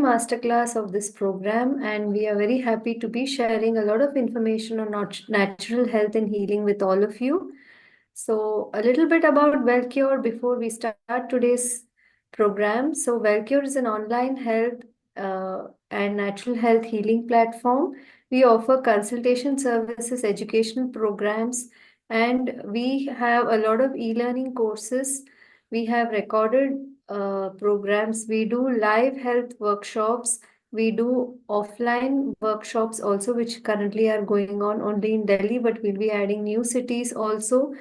masterclass of this program, and we are very happy to be sharing a lot of information on natural health and healing with all of you. So, a little bit about Wellcure before we start today's program. So, Wellcure is an online health and natural health healing platform. We offer consultation services, educational programs, and we have a lot of e-learning courses. We have recorded programs. We do live health workshops. We do offline workshops also, which currently are going on only in Delhi, but we'll be adding new cities also.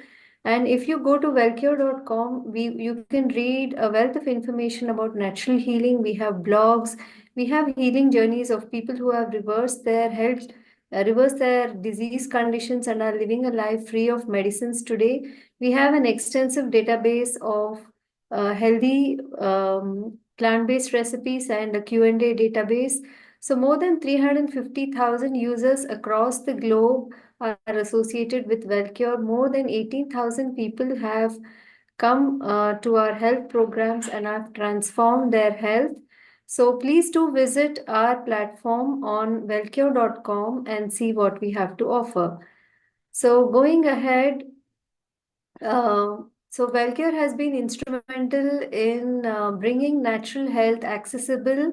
And if you go to wellcure.com, you can read a wealth of information about natural healing. We have blogs, we have healing journeys of people who have reversed their health, reversed their disease conditions and are living a life free of medicines today. We have an extensive database of healthy plant-based recipes and a Q&A database. So more than 350,000 users across the globe are associated with Wellcure. More than 18,000 people have come to our health programs and have transformed their health. So please do visit our platform on wellcure.com and see what we have to offer. So going ahead, so Wellcare has been instrumental in bringing natural health accessible,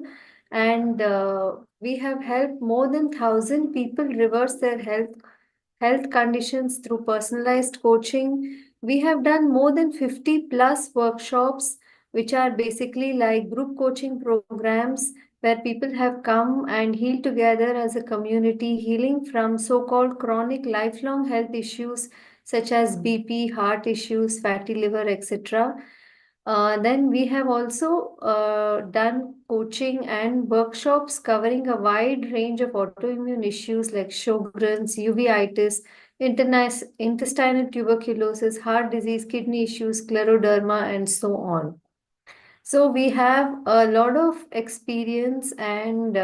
and we have helped more than 1,000 people reverse their health conditions through personalized coaching. We have done more than 50 plus workshops, which are basically like group coaching programs where people have come and healed together as a community, healing from so-called chronic lifelong health issues such as BP, heart issues, fatty liver, etc. Then we have also done coaching and workshops covering a wide range of autoimmune issues like Sjogren's, uveitis, intestinal tuberculosis, heart disease, kidney issues, scleroderma, and so on. So we have a lot of experience and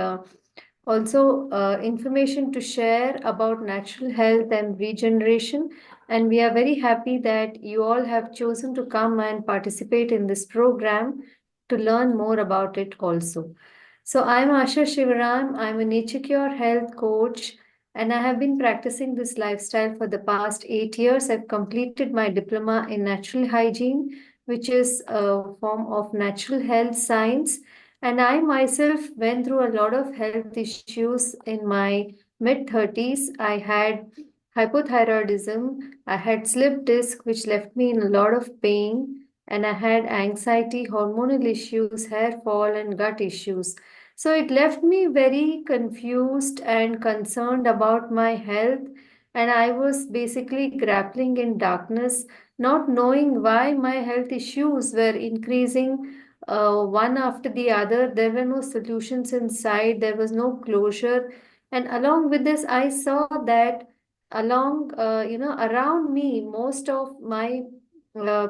also information to share about natural health and regeneration. And we are very happy that you all have chosen to come and participate in this program to learn more about it also. So I'm Asha Shivaram. I'm a Nature Cure health coach, and I have been practicing this lifestyle for the past 8 years. I've completed my diploma in natural hygiene, which is a form of natural health science. And I myself went through a lot of health issues in my mid 30s. I had hypothyroidism, I had slip disc, which left me in a lot of pain, and I had anxiety, hormonal issues, hair fall, and gut issues. So it left me very confused and concerned about my health. And I was basically grappling in darkness, not knowing why my health issues were increasing one after the other. There were no solutions inside, there was no closure. And along with this, I saw that around me, most of my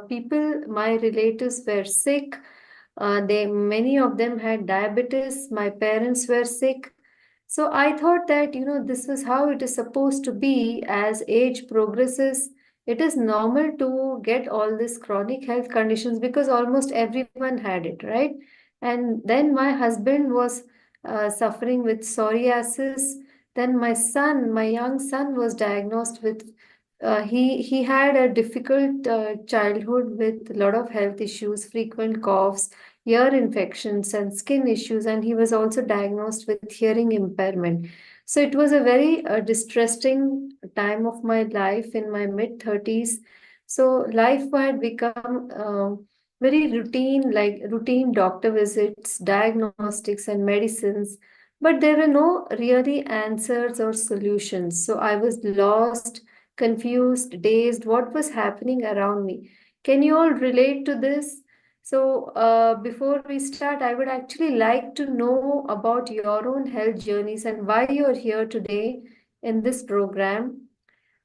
people, my relatives were sick. Many of them had diabetes. My parents were sick. So I thought that, this was how it is supposed to be as age progresses. It is normal to get all these chronic health conditions because almost everyone had it, right? And then my husband was suffering with psoriasis. Then my young son, was diagnosed with. He had a difficult childhood with a lot of health issues, frequent coughs, ear infections, and skin issues, and he was also diagnosed with hearing impairment. So it was a very distressing time of my life in my mid 30s. So life had become very routine, like routine doctor visits, diagnostics, and medicines. But there were no really answers or solutions. So I was lost, confused, dazed, what was happening around me. Can you all relate to this? So, before we start, I would actually like to know about your own health journeys and why you're here today in this program.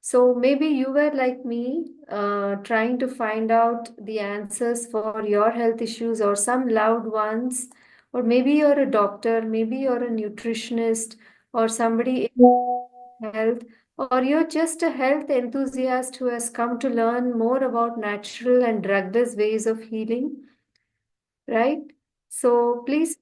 So, maybe you were like me, trying to find out the answers for your health issues or some loved ones, or maybe you're a doctor, maybe you're a nutritionist, or somebody in health, or you're just a health enthusiast who has come to learn more about natural and drugless ways of healing, right? So please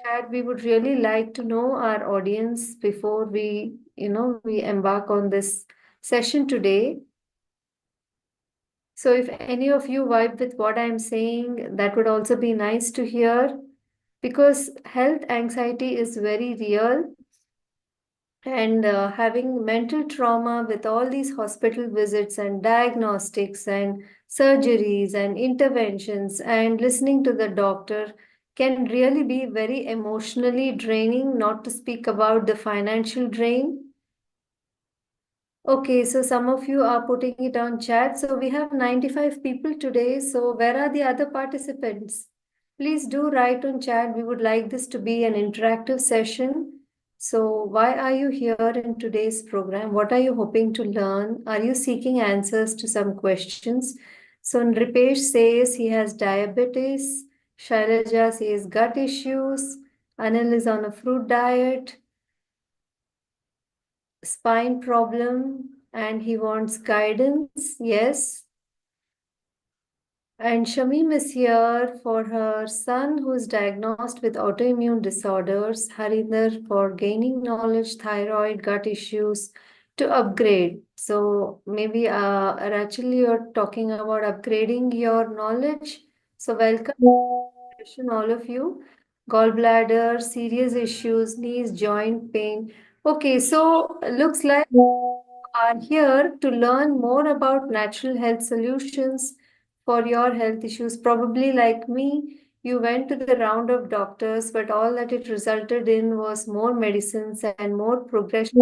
chat. We would really like to know our audience before we embark on this session today. So if any of you vibe with what I'm saying, that would also be nice to hear because health anxiety is very real. And having mental trauma with all these hospital visits and diagnostics and surgeries and interventions and listening to the doctor can really be very emotionally draining, not to speak about the financial drain. Okay, so some of you are putting it on chat. So we have 95 people today. So where are the other participants? Please do write on chat. We would like this to be an interactive session. So why are you here in today's program? What are you hoping to learn? Are you seeking answers to some questions? So Nripesh says he has diabetes. Shailaja says gut issues. Anil is on a fruit diet, spine problem, and he wants guidance. Yes. And Shamim is here for her son who is diagnosed with autoimmune disorders. Harinder for gaining knowledge, thyroid, gut issues to upgrade. So maybe actually you're talking about upgrading your knowledge. So welcome, all of you. Gallbladder, serious issues, knees, joint pain. Okay, so looks like are here to learn more about natural health solutions for your health issues. Probably like me, you went to the round of doctors, but all that it resulted in was more medicines and more progression.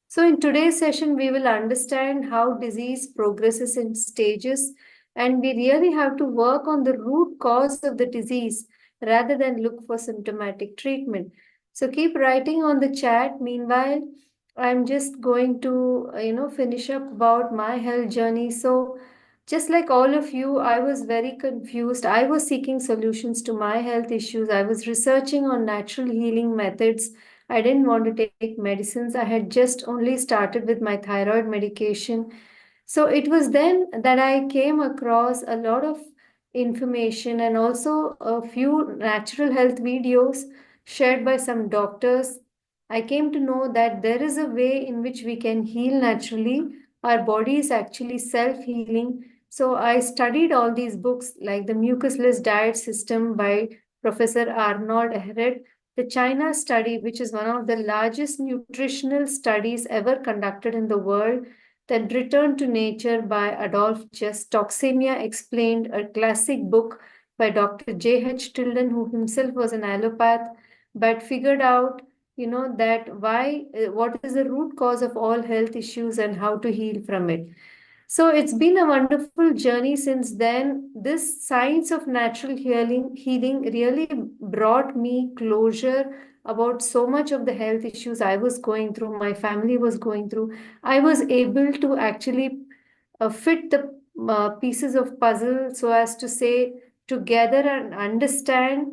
So, in today's session, we will understand how disease progresses in stages, and we really have to work on the root cause of the disease rather than look for symptomatic treatment. So, keep writing on the chat. Meanwhile, I'm just going to, finish up about my health journey. So, just like all of you, I was very confused. I was seeking solutions to my health issues. I was researching on natural healing methods. I didn't want to take medicines. I had just only started with my thyroid medication. So it was then that I came across a lot of information and also a few natural health videos shared by some doctors. I came to know that there is a way in which we can heal naturally. Our body is actually self healing. So I studied all these books like the Mucusless Diet System by Professor Arnold Ehret, the China study, which is one of the largest nutritional studies ever conducted in the world, then Return to Nature by Adolph Chess, Toxemia Explained, a classic book by Dr. J.H. Tilden, who himself was an allopath, but figured out, that what is the root cause of all health issues and how to heal from it. So it's been a wonderful journey since then. This science of natural healing really brought me closure about so much of the health issues I was going through, my family was going through. I was able to actually fit the pieces of puzzle so as to say together and understand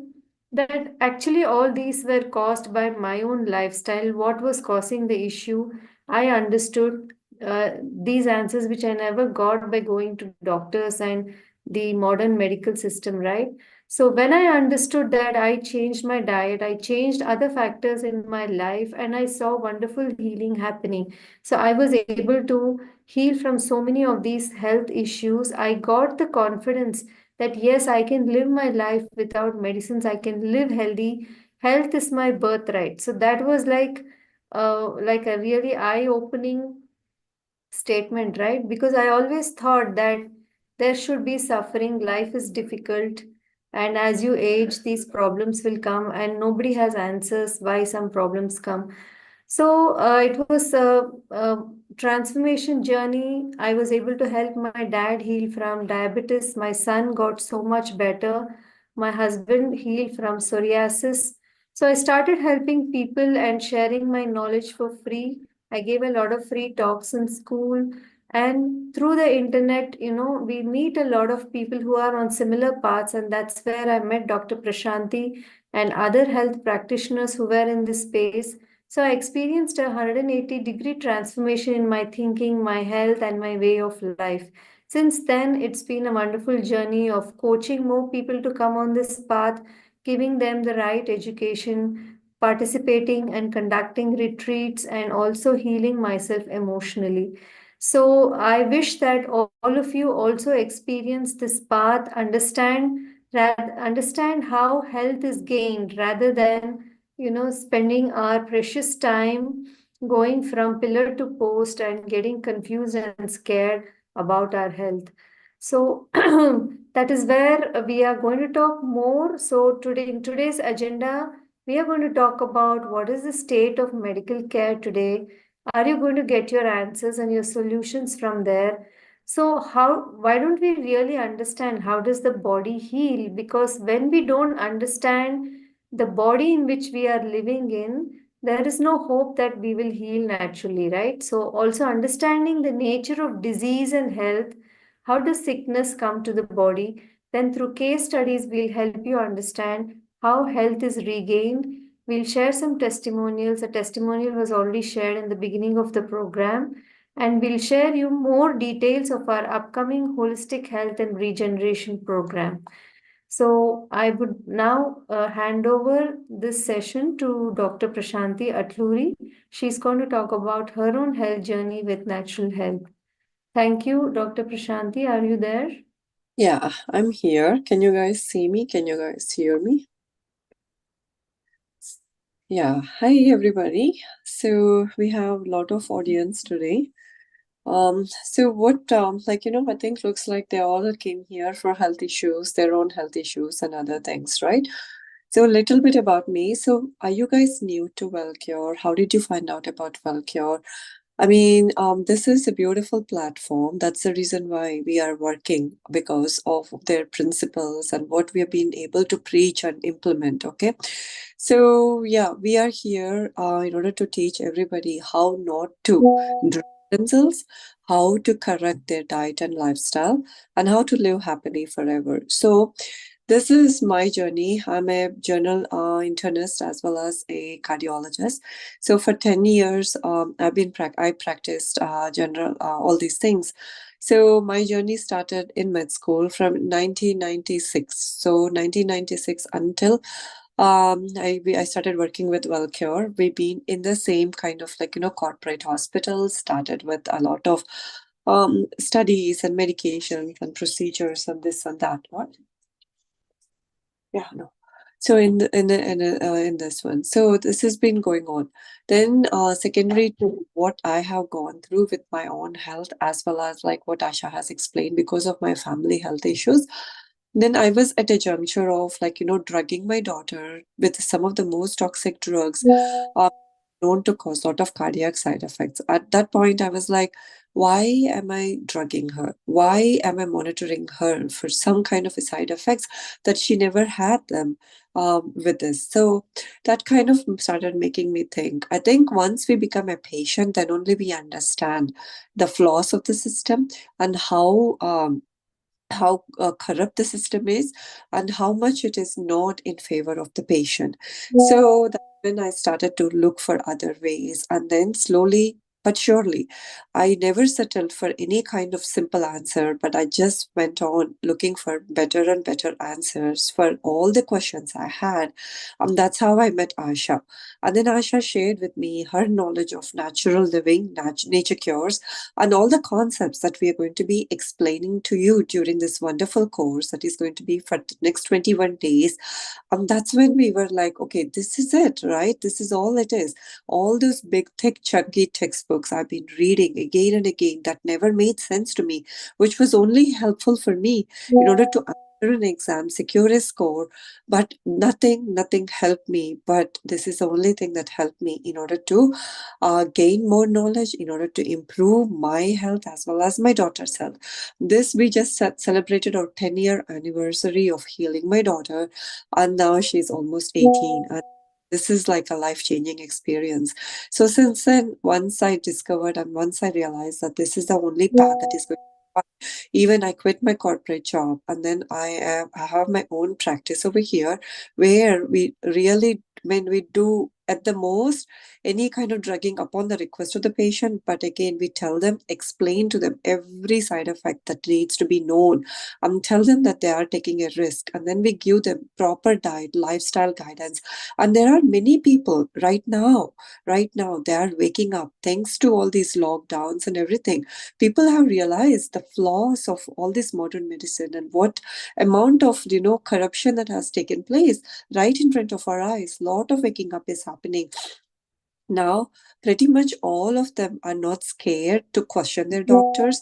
that actually all these were caused by my own lifestyle. What was causing the issue? I understood these answers which I never got by going to doctors and the modern medical system, right? So when I understood that, I changed my diet, I changed other factors in my life, and I saw wonderful healing happening. So I was able to heal from so many of these health issues. I got the confidence that yes, I can live my life without medicines, I can live healthy. Health is my birthright. So that was like a really eye-opening statement, right? Because I always thought that there should be suffering, life is difficult, and as you age, these problems will come, and nobody has answers why some problems come. So it was a transformation journey. I was able to help my dad heal from diabetes. My son got so much better. My husband healed from psoriasis. So I started helping people and sharing my knowledge for free. I gave a lot of free talks in school. And through the internet, we meet a lot of people who are on similar paths. And that's where I met Dr. Prashanti and other health practitioners who were in this space. So I experienced a 180-degree transformation in my thinking, my health, and my way of life. Since then, it's been a wonderful journey of coaching more people to come on this path, giving them the right education, participating and conducting retreats, and also healing myself emotionally. So, I wish that all of you also experience this path, understand how health is gained rather than spending our precious time going from pillar to post and getting confused and scared about our health. So that is where we are going to talk more. So today, in today's agenda, we are going to talk about what is the state of medical care today. Are you going to get your answers and your solutions from there? So why don't we really understand how does the body heal? Because when we don't understand the body in which we are living in, there is no hope that we will heal naturally, right? So also understanding the nature of disease and health, how does sickness come to the body? Then through case studies, we'll help you understand how health is regained. We'll share some testimonials. A testimonial was already shared in the beginning of the program, and we'll share you more details of our upcoming holistic health and regeneration program. So I would now hand over this session to Dr. Prashanti Atluri. She's going to talk about her own health journey with natural health. Thank you, Dr. Prashanti. Are you there? Yeah, I'm here. Can you guys see me? Can you guys hear me? Yeah, hi everybody. So we have a lot of audience today. So what I think looks like they all came here for health issues, their own health issues and other things, right? So a little bit about me. So are you guys new to Wellcure? How did you find out about Wellcure? I mean, this is a beautiful platform. That's the reason why we are working because of their principles and what we have been able to preach and implement. Okay. So, yeah, we are here in order to teach everybody how not to drug themselves, how to correct their diet and lifestyle, and how to live happily forever. So, this is my journey. I'm a general internist as well as a cardiologist. So for 10 years, I practiced general all these things. So my journey started in med school from 1996. So 1996 until I started working with Wellcure. We've been in the same kind of corporate hospitals. Started with a lot of studies and medications and procedures and this and that. What? Yeah, no. So in this one, so this has been going on. Then secondary to what I have gone through with my own health, as well as like what Asha has explained because of my family health issues. Then I was at a juncture of drugging my daughter with some of the most toxic drugs, uh, known to cause a lot of cardiac side effects. At that point, I was like, why am I drugging her? Why am I monitoring her for some kind of a side effects that she never had them with this? So that kind of started making me think. I think once we become a patient, then only we understand the flaws of the system and how corrupt the system is and how much it is not in favor of the patient. So that's when I started to look for other ways. And then slowly but surely, I never settled for any kind of simple answer, but I just went on looking for better and better answers for all the questions I had. That's how I met Asha. And then Asha shared with me her knowledge of natural living, nature cures, and all the concepts that we are going to be explaining to you during this wonderful course that is going to be for the next 21 days. That's when we were like, okay, this is it, right? This is all it is. All those big, thick, chunky textbooks I've been reading again and again that never made sense to me, which was only helpful for me in order to answer an exam, secure a score, but nothing helped me. But this is the only thing that helped me in order to gain more knowledge, in order to improve my health as well as my daughter's health. This we just celebrated our 10-year anniversary of healing my daughter, and now she's almost 18. And this is like a life-changing experience. So since then, once I discovered and once I realized that this is the only path that is going to, even I quit my corporate job and then I have my own practice over here where we really when we do at the most any kind of drugging upon the request of the patient. But again, we tell them, explain to them every side effect that needs to be known, and tell them that they are taking a risk, and then we give them proper diet, lifestyle guidance. And there are many people right now they are waking up thanks to all these lockdowns and everything. People have realized the flaws of all this modern medicine and what amount of corruption that has taken place right in front of our eyes. Lot of waking up is happening now. Pretty much all of them are not scared to question their doctors.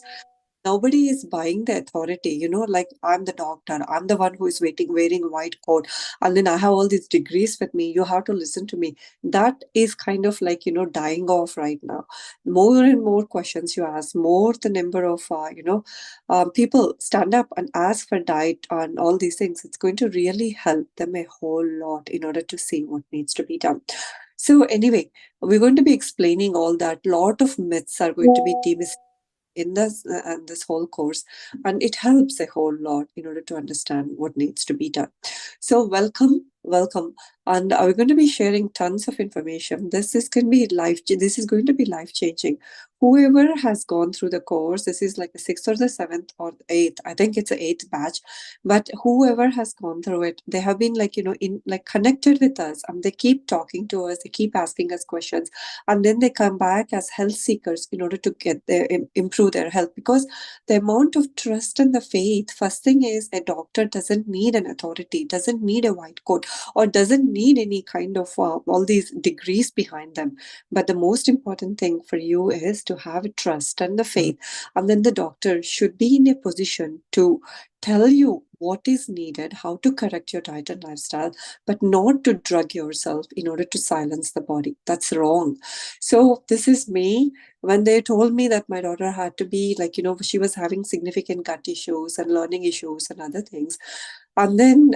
Nobody is buying the authority, like, I'm the doctor, I'm the one who is wearing a white coat, and then I have all these degrees with me, you have to listen to me. That is kind of like, dying off right now. More and more questions you ask, more the number of people stand up and ask for diet and all these things, it's going to really help them a whole lot in order to see what needs to be done. So anyway, we're going to be explaining all that. Lot of myths are going to be demystified in this whole course, and it helps a whole lot in order to understand what needs to be done. So welcome, and we're going to be sharing tons of information. This is going to be life changing. Whoever has gone through the course, this is like the sixth or the seventh or the eighth, I think it's the eighth batch, but whoever has gone through it, they have been like, in like connected with us, and they keep talking to us, they keep asking us questions, and then they come back as health seekers in order to get their improve their health. Because the amount of trust and the faith, first thing is, a doctor doesn't need an authority, doesn't need a white coat, or doesn't need any kind of all these degrees behind them. But the most important thing for you is to have trust and the faith, and then the doctor should be in a position to tell you what is needed, how to correct your diet and lifestyle, but not to drug yourself in order to silence the body. That's wrong. So this is me. When they told me that my daughter had to be like, she was having significant gut issues and learning issues and other things. And then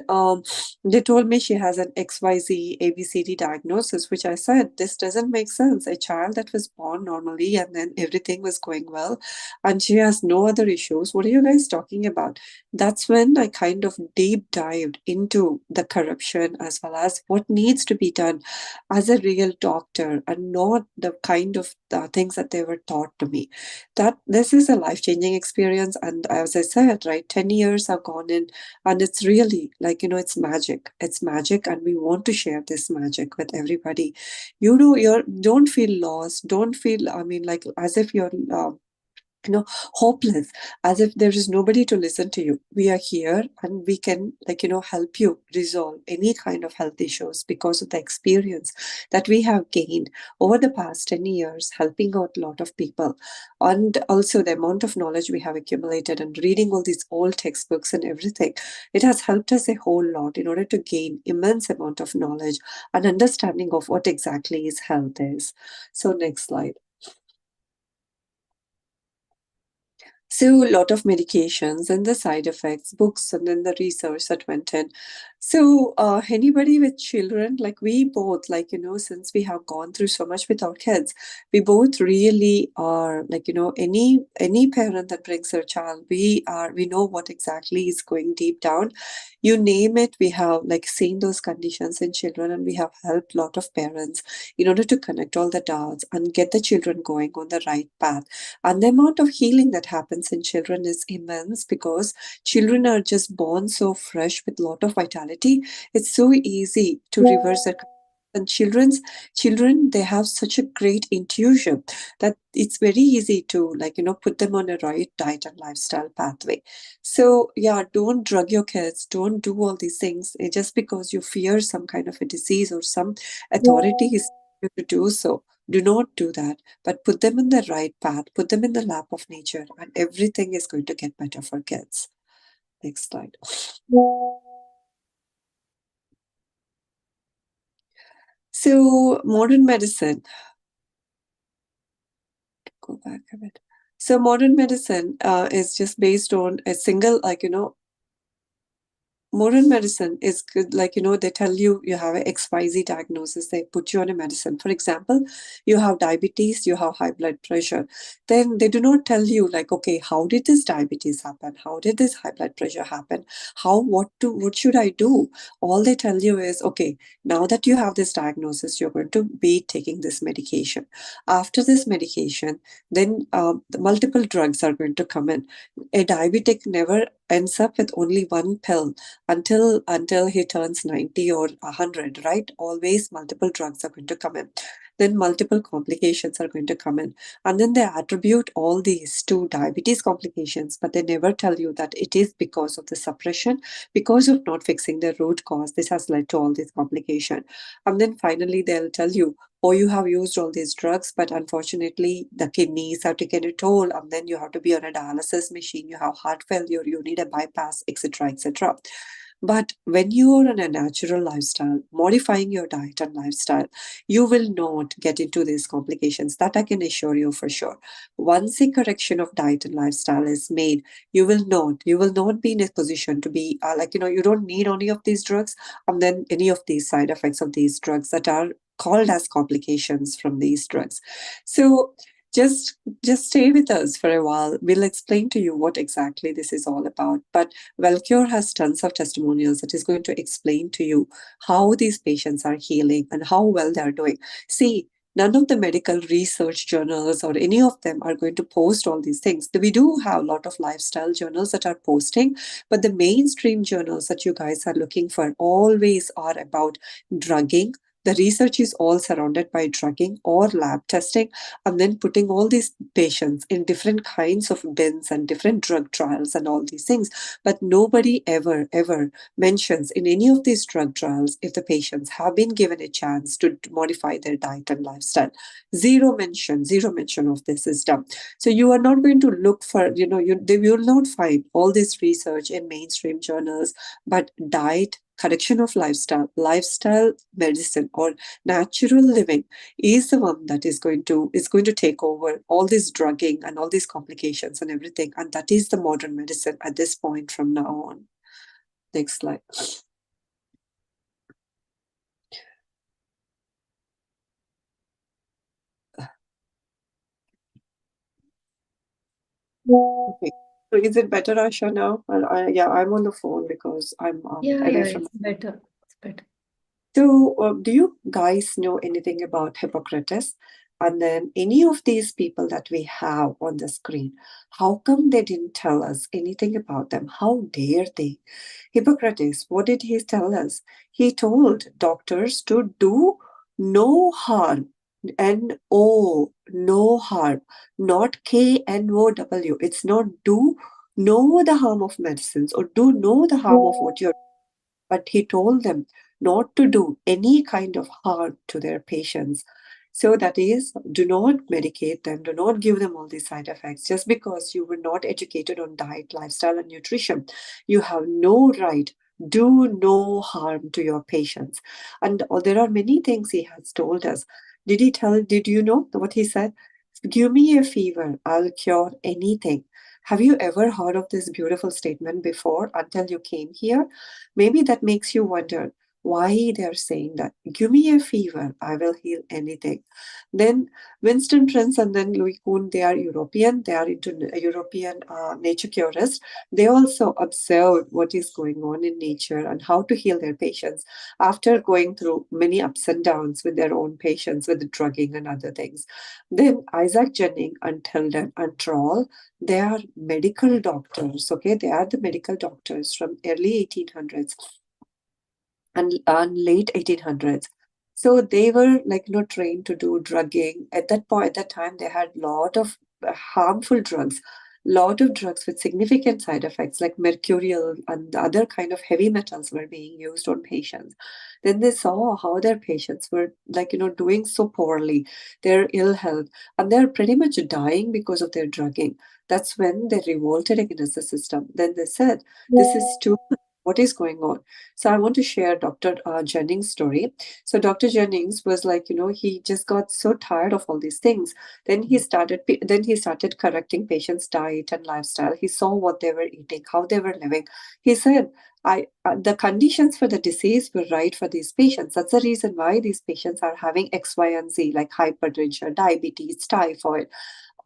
they told me she has an XYZ ABCD diagnosis, which I said, this doesn't make sense. A child that was born normally and then everything was going well, and she has no other issues. What are you guys talking about? That's when I kind of deep dived into the corruption as well as what needs to be done as a real doctor, and not the kind of things that they were taught to me. That this is a life-changing experience, and as I said, right, 10 years have gone in, and it's really like, it's magic. It's magic, and we want to share this magic with everybody. You're don't feel lost, don't feel, I mean, like as if you're hopeless, as if there is nobody to listen to you. We are here, and we can, like, help you resolve any kind of health issues because of the experience that we have gained over the past 10 years, helping out a lot of people. And also the amount of knowledge we have accumulated and reading all these old textbooks and everything, it has helped us a whole lot in order to gain immense amount of knowledge and understanding of what exactly is health is. So next slide. So a lot of medications and the side effects, books, and then the research that went in. So anybody with children, like we both, like, since we have gone through so much with our kids, we both really are like, any parent that brings their child, we know what exactly is going deep down. You name it, we have like seen those conditions in children, and we have helped a lot of parents in order to connect all the dots and get the children going on the right path. And the amount of healing that happens in children is immense, because children are just born so fresh with a lot of vitality. It's so easy to reverse that. And children, they have such a great intuition that it's very easy to, like, put them on a right diet and lifestyle pathway. So yeah, don't drug your kids, don't do all these things just because you fear some kind of a disease or some authority is you to do so. Do not do that, but put them in the right path, put them in the lap of nature, and everything is going to get better for kids. Next slide. So, modern medicine, go back a bit. So, modern medicine is just based on a single, like, Modern medicine is good, like, they tell you you have a XYZ diagnosis, they put you on a medicine. For example, you have diabetes, you have high blood pressure. Then they do not tell you, like, okay, how did this diabetes happen? How did this high blood pressure happen? What should I do? All they tell you is, okay, now that you have this diagnosis, you're going to be taking this medication. After this medication, then the multiple drugs are going to come in. A diabetic never ends up with only one pill until he turns 90 or 100, right? Always multiple drugs are going to come in. Then multiple complications are going to come in. And then they attribute all these to diabetes complications, but they never tell you that it is because of the suppression, because of not fixing the root cause. This has led to all these complications. And then finally they'll tell you, oh, you have used all these drugs, but unfortunately the kidneys have taken a toll, and then you have to be on a dialysis machine, you have heart failure, you need a bypass, etc., etc. But when you are on a natural lifestyle, modifying your diet and lifestyle, you will not get into these complications. That I can assure you for sure. Once a correction of diet and lifestyle is made, you will not be in a position to be you don't need any of these drugs, and then any of these side effects of these drugs that are called as complications from these drugs. So just just stay with us for a while. We'll explain to you what exactly this is all about. But Wellcure has tons of testimonials that is going to explain to you how these patients are healing and how well they're doing. See, none of the medical research journals or any of them are going to post all these things. We do have a lot of lifestyle journals that are posting, but the mainstream journals that you guys are looking for always are about drugging. The research is all surrounded by drugging or lab testing, and then putting all these patients in different kinds of bins and different drug trials and all these things. But nobody ever mentions in any of these drug trials if the patients have been given a chance to modify their diet and lifestyle. Zero mention of this is done. So you are not going to look for, they will not find all this research in mainstream journals, but diet, correction of lifestyle medicine, or natural living is the one that is going to take over all this drugging and all these complications and everything. And that is the modern medicine at this point from now on. Next slide. Okay. So is it better, Asha, now? Well, yeah, I'm on the phone because I'm Yeah, away yeah, from. it's better. It's better. So, do you guys know anything about Hippocrates? And then any of these people that we have on the screen, how come they didn't tell us anything about them? How dare they? Hippocrates, what did he tell us? He told doctors to do no harm. N-O, no harm, not K-N-O-W. It's not do know the harm of medicines or do know the harm of what you're, but he told them not to do any kind of harm to their patients. So that is, do not medicate them, do not give them all these side effects just because you were not educated on diet, lifestyle, and nutrition. You have no right. Do no harm to your patients. And there are many things he has told us. Did you know what he said? Give me a fever, I'll cure anything. Have you ever heard of this beautiful statement before until you came here? Maybe that makes you wonder why they're saying that. Give me a fever, I will heal anything. Then Winston Prince and then Louis Kuhn, they are European, they are into European nature curists. They also observed what is going on in nature and how to heal their patients after going through many ups and downs with their own patients with drugging and other things. Then Isaac Jennings and Tilden and Troll, they are medical doctors, okay? They are the medical doctors from early 1800s and late 1800s. So they were trained to do drugging. At that point, at that time, they had lot of harmful drugs, lot of drugs with significant side effects like mercurial and other kind of heavy metals were being used on patients. Then they saw how their patients were doing so poorly, their ill health, and they're pretty much dying because of their drugging. That's when they revolted against the system. Then they said, this is too what is going on? So I want to share Dr. Jennings' story. So Dr. Jennings was like, he just got so tired of all these things. Then he started correcting patients' diet and lifestyle. He saw what they were eating, how they were living. He said, the conditions for the disease were right for these patients. That's the reason why these patients are having X, Y, and Z, like hypertension, diabetes, typhoid.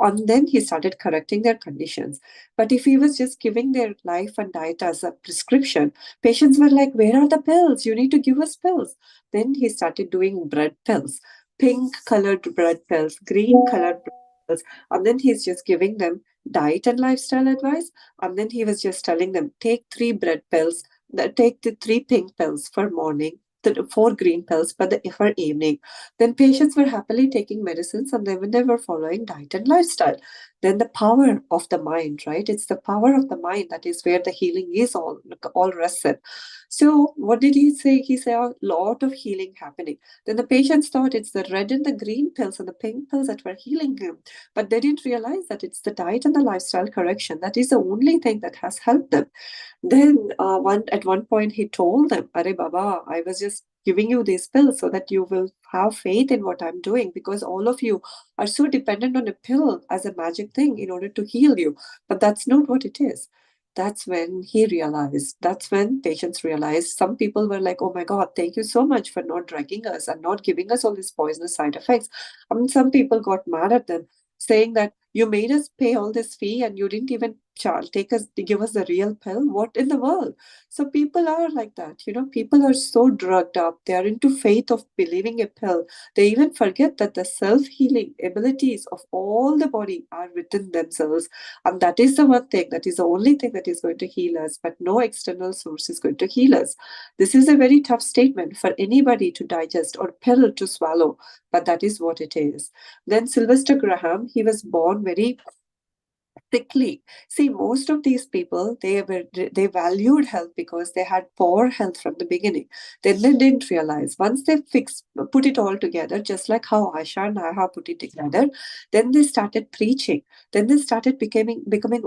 And then he started correcting their conditions. But if he was just giving their life and diet as a prescription, patients were like, "Where are the pills? You need to give us pills." Then he started doing bread pills, pink colored bread pills, green colored bread pills. And then he's just giving them diet and lifestyle advice. And then he was just telling them, take three bread pills, take the three pink pills for morning, the four green pills for evening. Then patients were happily taking medicines and they were following diet and lifestyle. Then the power of the mind, right? It's the power of the mind that is where the healing is all rested. So what did he say? He said a lot of healing happening. Then the patients thought it's the red and the green pills and the pink pills that were healing him. But they didn't realize that it's the diet and the lifestyle correction that is the only thing that has helped them. Then at one point he told them, "Arey Baba, I was just giving you these pills so that you will have faith in what I'm doing, because all of you are so dependent on a pill as a magic thing in order to heal you. But that's not what it is." That's when he realized, that's when patients realized. Some people were like, "Oh my God, thank you so much for not drugging us and not giving us all these poisonous side effects." Some people got mad at them, saying that you made us pay all this fee and you didn't even give us the real pill. What in the world? So people are like that. People are so drugged up. They are into faith of believing a pill. They even forget that the self-healing abilities of all the body are within themselves. And that is the one thing, that is the only thing that is going to heal us, but no external source is going to heal us. This is a very tough statement for anybody to digest or pill to swallow, but that is what it is. Then Sylvester Graham, he was born very sickly. See, most of these people, they valued health because they had poor health from the beginning. Then they didn't realize. Once they put it all together, just like how Asha and I have put it together, then they started preaching. Then they started becoming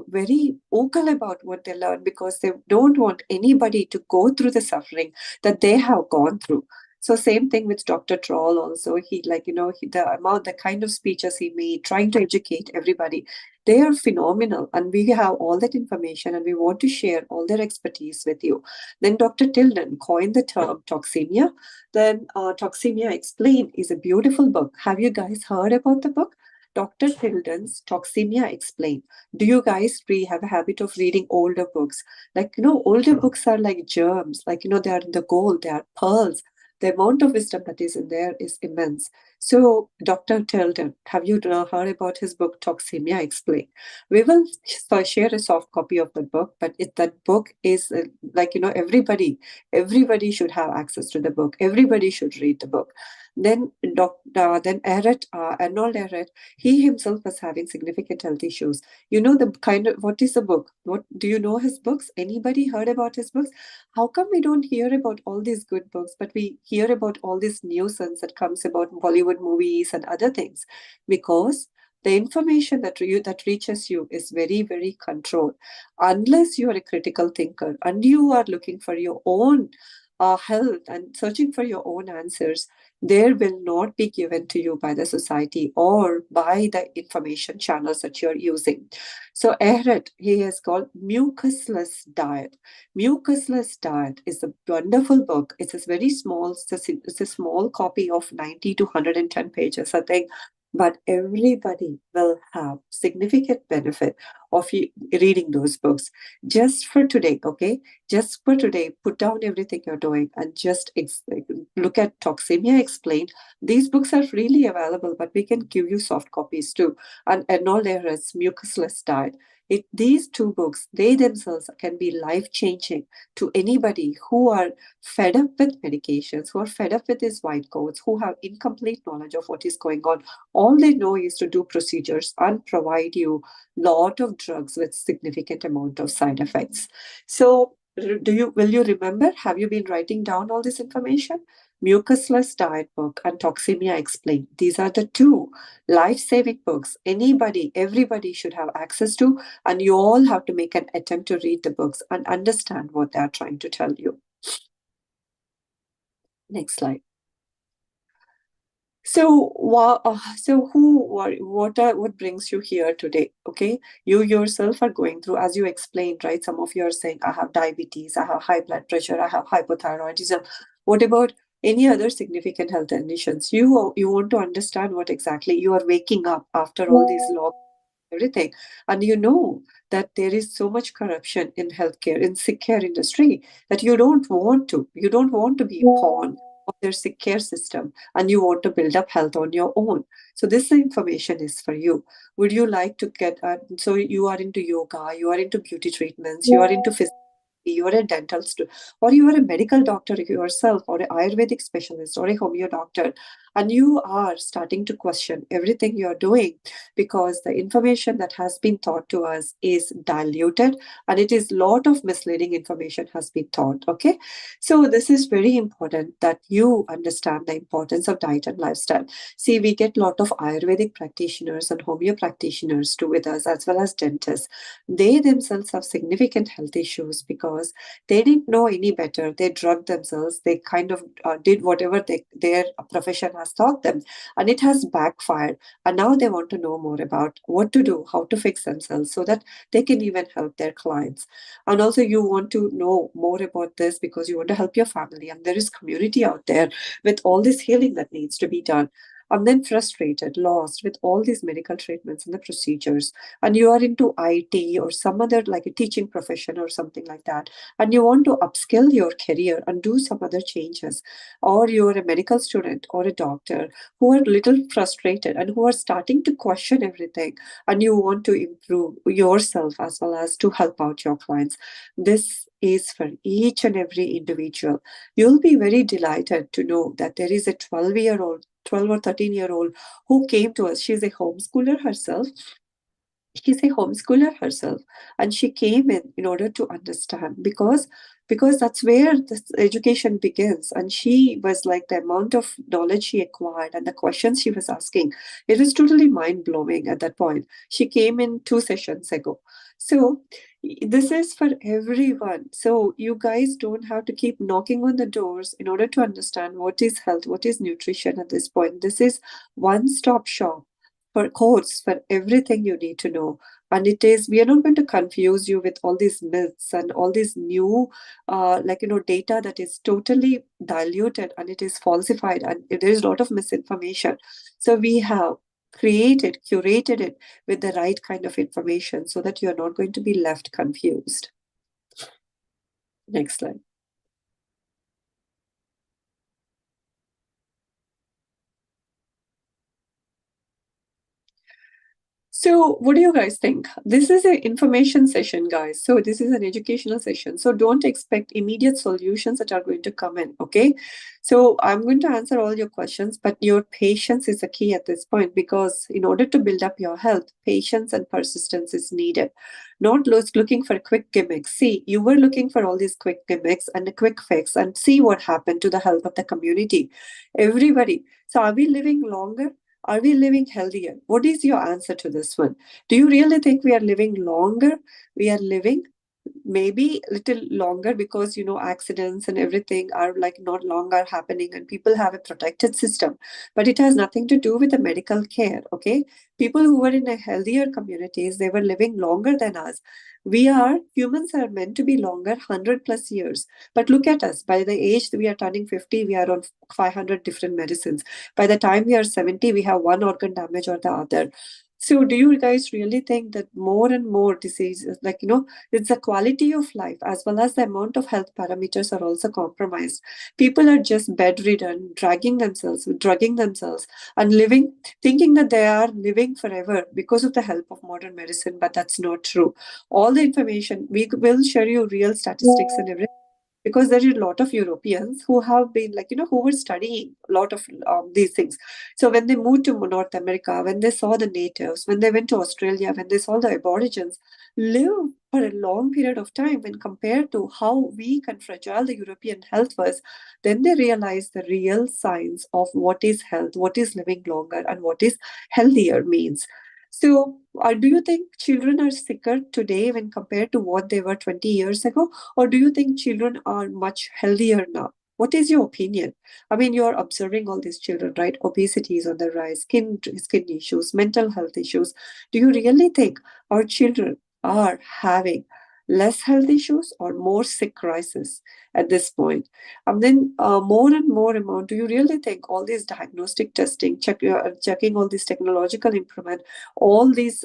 very vocal about what they learned, because they don't want anybody to go through the suffering that they have gone through. So same thing with Dr. Troll also. The kind of speeches he made, trying to educate everybody, they are phenomenal, and we have all that information and we want to share all their expertise with you. Then Dr. Tilden coined the term toxemia. Then Toxemia Explained is a beautiful book. Have you guys heard about the book? Dr. Tilden's Toxemia Explained. Do you guys have a habit of reading older books? Like, older books are like germs, like, they are the gold, they are pearls. The amount of wisdom that is in there is immense. So, Dr. Tilden, have you heard about his book, Toxemia Explained? We will share a soft copy of the book, but that book is everybody should have access to the book. Everybody should read the book. Then Arnold Ehret, he himself was having significant health issues. What is the book? What do you know his books? Anybody heard about his books? How come we don't hear about all these good books, but we hear about all this nuisance that comes about Bollywood movies and other things? Because the information that reaches you is very, very controlled. Unless you are a critical thinker and you are looking for your own health and searching for your own answers, there will not be given to you by the society or by the information channels that you're using. So Ehret, he has called Mucusless Diet. Mucusless Diet is a wonderful book. It's a very small, it's a small copy of 90 to 110 pages, I think. But everybody will have significant benefit of reading those books. Just for today, okay? Just for today, put down everything you're doing and just look at Toxemia Explained. These books are freely available, but we can give you soft copies too. And Arnold Ehret's Mucusless Diet. These two books, they themselves can be life-changing to anybody who are fed up with medications, who are fed up with these white coats, who have incomplete knowledge of what is going on. All they know is to do procedures and provide you lot of drugs with significant amount of side effects. So will you remember? Have you been writing down all this information? Mucusless Diet book and Toxemia Explained. These are the two life-saving books anybody, everybody should have access to, and you all have to make an attempt to read the books and understand what they are trying to tell you. Next slide. So, what brings you here today? Okay, you yourself are going through, as you explained, right? Some of you are saying, I have diabetes, I have high blood pressure, I have hypothyroidism. What about any other significant health conditions? You want to understand what exactly you are waking up after all these long everything, and you know that there is so much corruption in healthcare, in sick care industry, that you don't want to be a pawn of their sick care system, and you want to build up health on your own. So this information is for you. Would you like to get so you are into yoga, you are into beauty treatments, you are into physical, you are a dental student, or you are a medical doctor yourself, or an Ayurvedic specialist, or a homeo doctor, and you are starting to question everything you're doing because the information that has been taught to us is diluted, and it is lot of misleading information has been taught. Okay, so this is very important that you understand the importance of diet and lifestyle. See, we get lot of Ayurvedic practitioners and homeo practitioners too with us, as well as dentists. They themselves have significant health issues because they didn't know any better. They drugged themselves. They kind of did whatever their profession has taught them, and it has backfired. And now they want to know more about what to do, how to fix themselves so that they can even help their clients. And also, you want to know more about this because you want to help your family, and there is community out there with all this healing that needs to be done. And then frustrated, lost with all these medical treatments and the procedures, and you are into IT or some other like a teaching profession or something like that, and you want to upskill your career and do some other changes, or you're a medical student or a doctor who are a little frustrated and who are starting to question everything, and you want to improve yourself as well as to help out your clients. This is for each and every individual. You'll be very delighted to know that there is a 12-year-old 12 or 13-year-old who came to us. She's a homeschooler herself. She's a homeschooler herself, and she came in order to understand because that's where this education begins. And she was like, the amount of knowledge she acquired and the questions she was asking, it was totally mind-blowing at that point. She came in 2 sessions ago. So this is for everyone. So you guys don't have to keep knocking on the doors in order to understand what is health, what is nutrition at this point. This is one-stop shop for course for everything you need to know. And it is, we are not going to confuse you with all these myths and all these new data that is totally diluted and it is falsified, and there is a lot of misinformation. So we have curated it with the right kind of information so that you're not going to be left confused. Next slide. So, what do you guys think? This is an information session, guys. So, this is an educational session. So, don't expect immediate solutions that are going to come in. Okay. So, I'm going to answer all your questions, but your patience is a key at this point because in order to build up your health, patience and persistence is needed. Not looking for quick gimmicks. See, you were looking for all these quick gimmicks and a quick fix, and see what happened to the health of the community. Everybody. So, are we living longer? Are we living healthier? What is your answer to this one? Do you really think we are living longer? We are living maybe a little longer because accidents and everything are like not longer happening and people have a protected system, but it has nothing to do with the medical care. Okay, people who were in a healthier communities, they were living longer than us. We are humans are meant to be longer, 100 plus years, but look at us. By the age we are turning 50, we are on 500 different medicines. By the time we are 70, we have one organ damage or the other. So do you guys really think that more and more diseases, it's the quality of life as well as the amount of health parameters are also compromised? People are just bedridden, drugging themselves, and living, thinking that they are living forever because of the help of modern medicine, but that's not true. All the information, we will share you real statistics and everything because there are a lot of Europeans who have been who were studying a lot of these things. So when they moved to North America, when they saw the natives, when they went to Australia, when they saw the aborigines live for a long period of time, when compared to how weak and fragile the European health was, then they realized the real signs of what is health, what is living longer, and what is healthier means. So, do you think children are sicker today when compared to what they were 20 years ago? Or do you think children are much healthier now? What is your opinion? I mean, you're observing all these children, right? Obesity is on the rise, skin issues, mental health issues. Do you really think our children are having less health issues or more sick crisis at this point? And then more and more amount, do you really think all these diagnostic testing, checking all these technological improvement, all these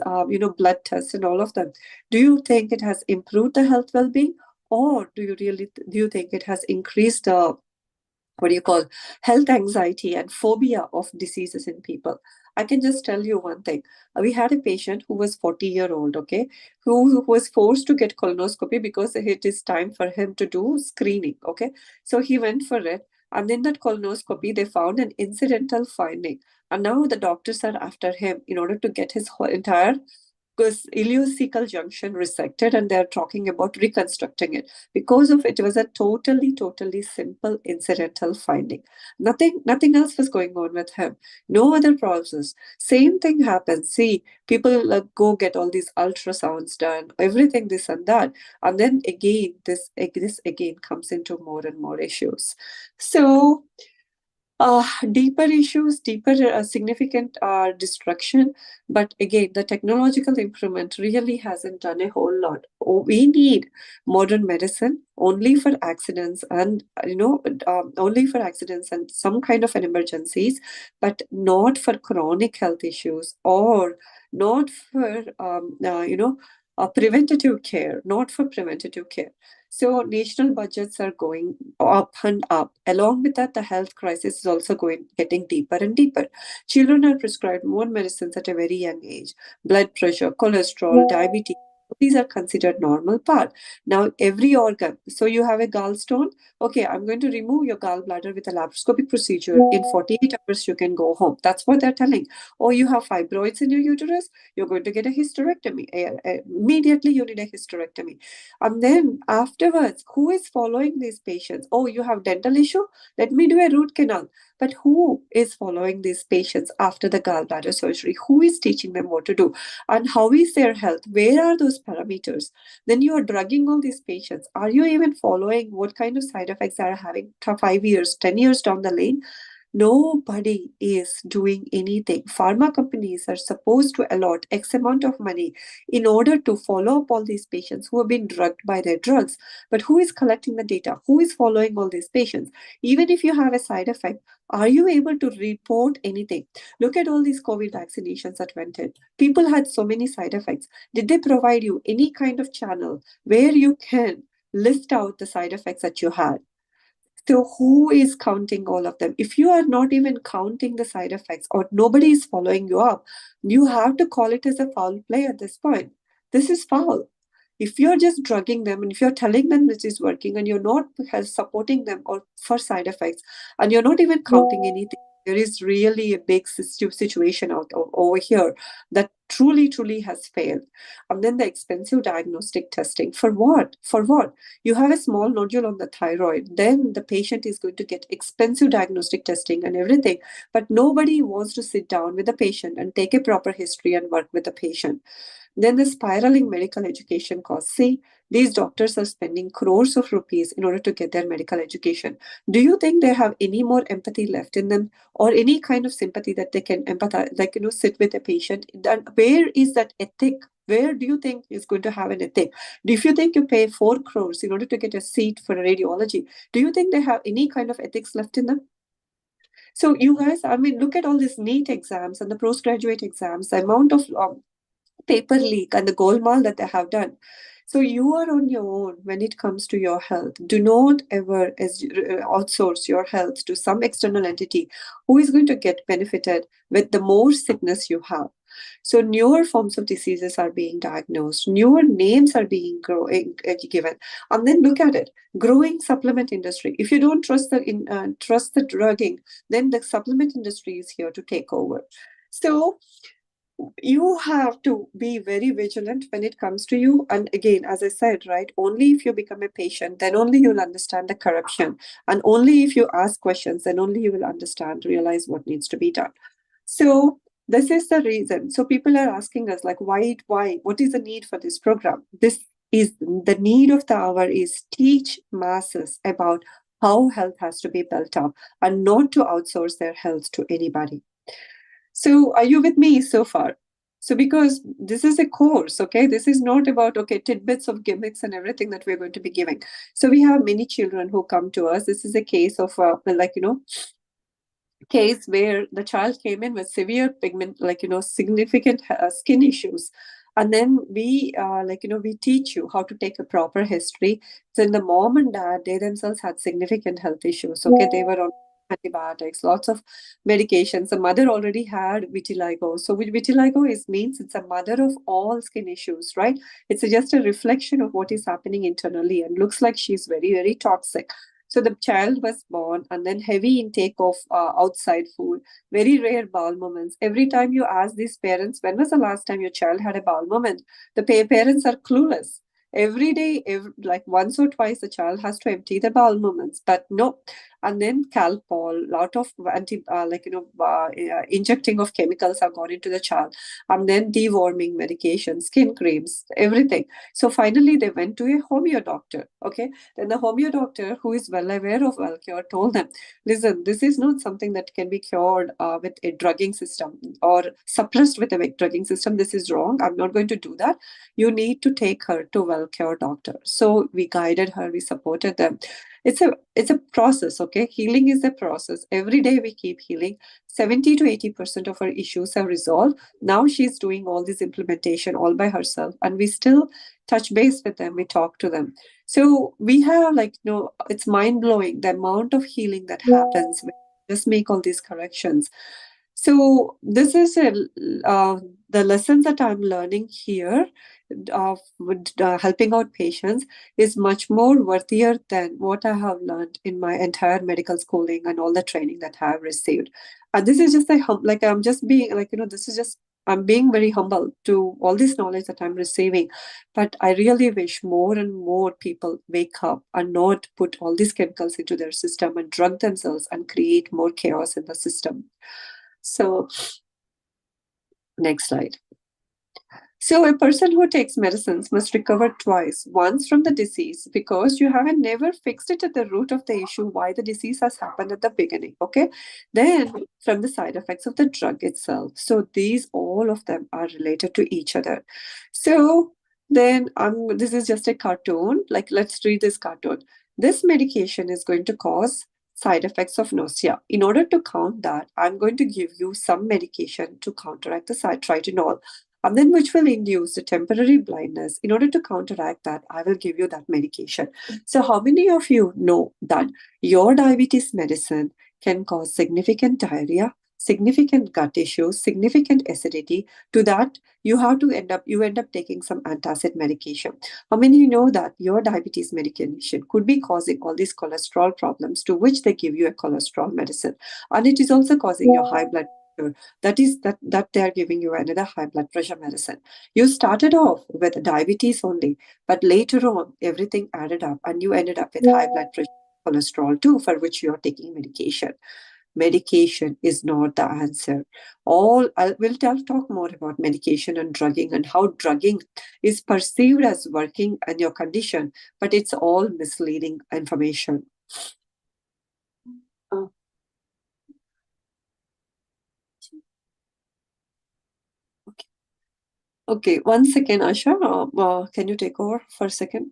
blood tests and all of them, do you think it has improved the health well-being, or do you think it has increased the what do you call health anxiety and phobia of diseases in people? I can just tell you one thing. We had a patient who was 40-year old, okay, who was forced to get colonoscopy because it is time for him to do screening, okay. So he went for it, and in that colonoscopy they found an incidental finding, and now the doctors are after him in order to get his whole entire because ileocecal junction resected, and they're talking about reconstructing it because of it was a totally simple incidental finding. Nothing else was going on with him, no other process. Same thing happens. See, people go get all these ultrasounds done, everything this and that, and then again this again comes into more and more issues. So deeper issues, deeper significant destruction. But again, the technological improvement really hasn't done a whole lot. Oh, we need modern medicine only for accidents and, only for accidents and some kind of an emergencies, but not for chronic health issues or not for, preventative care, not for preventative care. So national budgets are going up and up. Along with that, the health crisis is also getting deeper and deeper. Children are prescribed more medicines at a very young age. Blood pressure, cholesterol, diabetes. These are considered normal part. Now, every organ. So you have a gallstone. Okay, I'm going to remove your gallbladder with a laparoscopic procedure. In 48 hours, you can go home. That's what they're telling. Or you have fibroids in your uterus. You're going to get a hysterectomy. Immediately, you need a hysterectomy. And then afterwards, who is following these patients? Oh, you have dental issue? Let me do a root canal. But who is following these patients after the gallbladder surgery? Who is teaching them what to do? And how is their health? Where are those parameters? Then you are drugging all these patients. Are you even following what kind of side effects they are having 5 years, 10 years down the lane? Nobody is doing anything. Pharma companies are supposed to allot X amount of money in order to follow up all these patients who have been drugged by their drugs. But who is collecting the data? Who is following all these patients? Even if you have a side effect, are you able to report anything? Look at all these COVID vaccinations that went in. People had so many side effects. Did they provide you any kind of channel where you can list out the side effects that you had? So who is counting all of them? If you are not even counting the side effects or nobody is following you up, you have to call it as a foul play at this point. This is foul. If you're just drugging them and if you're telling them this is working and you're not supporting them or for side effects and you're not even counting anything, there is really a big situation over here that truly has failed. And then the expensive diagnostic testing. For what? For what? You have a small nodule on the thyroid, then the patient is going to get expensive diagnostic testing and everything. But nobody wants to sit down with the patient and take a proper history and work with the patient. Then the spiraling medical education costs. See, these doctors are spending crores of rupees in order to get their medical education. Do you think they have any more empathy left in them or any kind of sympathy that they can empathize, sit with a patient? Then where is that ethic? Where do you think is going to have an ethic? If you think you pay 4 crores in order to get a seat for a radiology, do you think they have any kind of ethics left in them? So you guys, I mean, look at all these NEET exams and the postgraduate exams, the amount of paper leak and the golmaal that they have done. So you are on your own when it comes to your health. Do not ever outsource your health to some external entity who is going to get benefited with the more sickness you have. So newer forms of diseases are being diagnosed, newer names are being given, and then look at it, growing supplement industry. If you don't trust the drugging, then the supplement industry is here to take over. So you have to be very vigilant when it comes to you. And again, as I said, right, only if you become a patient, then only you'll understand the corruption. And only if you ask questions, then only you will understand, realize what needs to be done. So this is the reason. So people are asking us, like, why, what is the need for this program? This is the need of the hour, is teach masses about how health has to be built up and not to outsource their health to anybody. So, are you with me so far? So, because this is a course, okay, this is not about, okay, tidbits of gimmicks and everything that we're going to be giving. So, we have many children who come to us. This is a case of, case where the child came in with severe pigment, significant skin issues. And then we teach you how to take a proper history. So in the mom and dad, they themselves had significant health issues. Okay, they were on antibiotics, lots of medications. The mother already had vitiligo. So with vitiligo is means it's a mother of all skin issues, right? It's just a reflection of what is happening internally, and looks like she's very, very toxic. So the child was born, and then heavy intake of outside food, very rare bowel movements. Every time you ask these parents, when was the last time your child had a bowel moment? The parents are clueless. Every day, like once or twice, the child has to empty the bowel movements, but no. And then Calpol, lot of injecting of chemicals have gone into the child, and then deworming medication, skin creams, everything. So finally, they went to a homeo doctor. Okay, then the homeo doctor, who is well aware of Wellcure, told them, listen, this is not something that can be cured with a drugging system or suppressed with a drugging system. This is wrong. I'm not going to do that. You need to take her to Wellcure doctor. So we guided her, we supported them. It's a process, okay? Healing is a process. Every day we keep healing. 70 to 80% of her issues are resolved. Now she's doing all this implementation all by herself, and we still touch base with them. We talk to them. So we have it's mind blowing the amount of healing that happens when we just make all these corrections. So this is the lessons that I'm learning here with helping out patients is much more worthier than what I have learned in my entire medical schooling and all the training that I have received. And this is just I'm just being this is just I'm being very humble to all this knowledge that I'm receiving. But I really wish more and more people wake up and not put all these chemicals into their system and drug themselves and create more chaos in the system. So, next slide. So, a person who takes medicines must recover twice. Once from the disease, because you haven't never fixed it at the root of the issue, why the disease has happened at the beginning. Okay. Then from the side effects of the drug itself. So, these all of them are related to each other. So, then this is just a cartoon. Like, let's read this cartoon. This medication is going to cause side effects of nausea. In order to count that, I'm going to give you some medication to counteract the tritinol, and then which will induce a temporary blindness. In order to counteract that, I will give you that medication. So how many of you know that your diabetes medicine can cause significant diarrhea, significant gut issues, significant acidity? To that, you end up taking some antacid medication. How many know that your diabetes medication could be causing all these cholesterol problems, to which they give you a cholesterol medicine, and it is also causing your high blood pressure. That they are giving you another high blood pressure medicine. You started off with diabetes only, but later on everything added up and you ended up with high blood pressure, cholesterol too, for which you are taking medication. Medication is not the answer. Talk more about medication and drugging, and how drugging is perceived as working in your condition, but it's all misleading information. Uh, okay. Okay, 1 second, Asha. Can you take over for a second?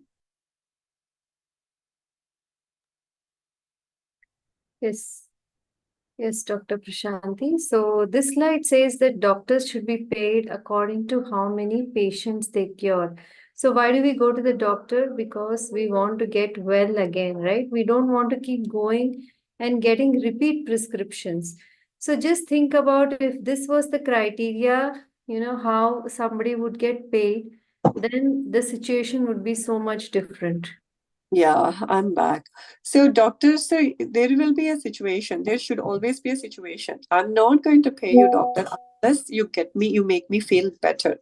Yes. Yes, Dr. Prashanti. So this slide says that doctors should be paid according to how many patients they cure. So why do we go to the doctor? Because we want to get well again, right? We don't want to keep going and getting repeat prescriptions. So just think about if this was the criteria, how somebody would get paid, then the situation would be so much different. Yeah, I'm back. So, doctors, there will be a situation. There should always be a situation. I'm not going to pay you, doctor, until unless you make me feel better.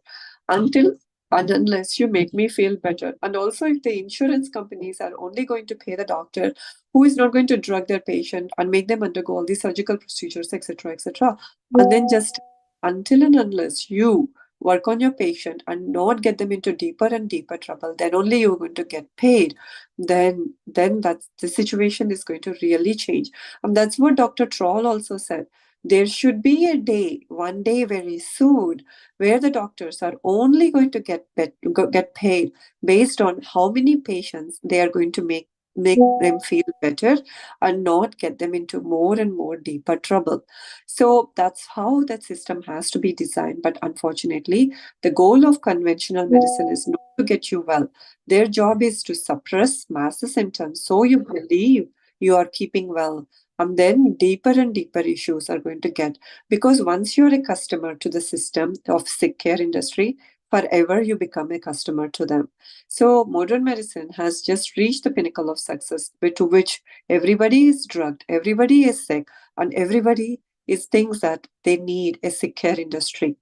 Until and unless you make me feel better. And also, if the insurance companies are only going to pay the doctor who is not going to drug their patient and make them undergo all these surgical procedures, etc., etc., and then just until and unless you work on your patient and not get them into deeper and deeper trouble, then only you're going to get paid. Then that's the situation is going to really change. And that's what Dr. Troll also said. There should be a day, one day very soon, where the doctors are only going to get paid based on how many patients they are going to make them feel better and not get them into more and more deeper trouble. So that's how that system has to be designed. But unfortunately, the goal of conventional medicine is not to get you well. Their job is to suppress massive symptoms so you believe you are keeping well. And then deeper and deeper issues are going to get, because once you're a customer to the system of sick care industry, forever you become a customer to them. So modern medicine has just reached the pinnacle of success, to which everybody is drugged, everybody is sick, and everybody is things that they need a sick care industry.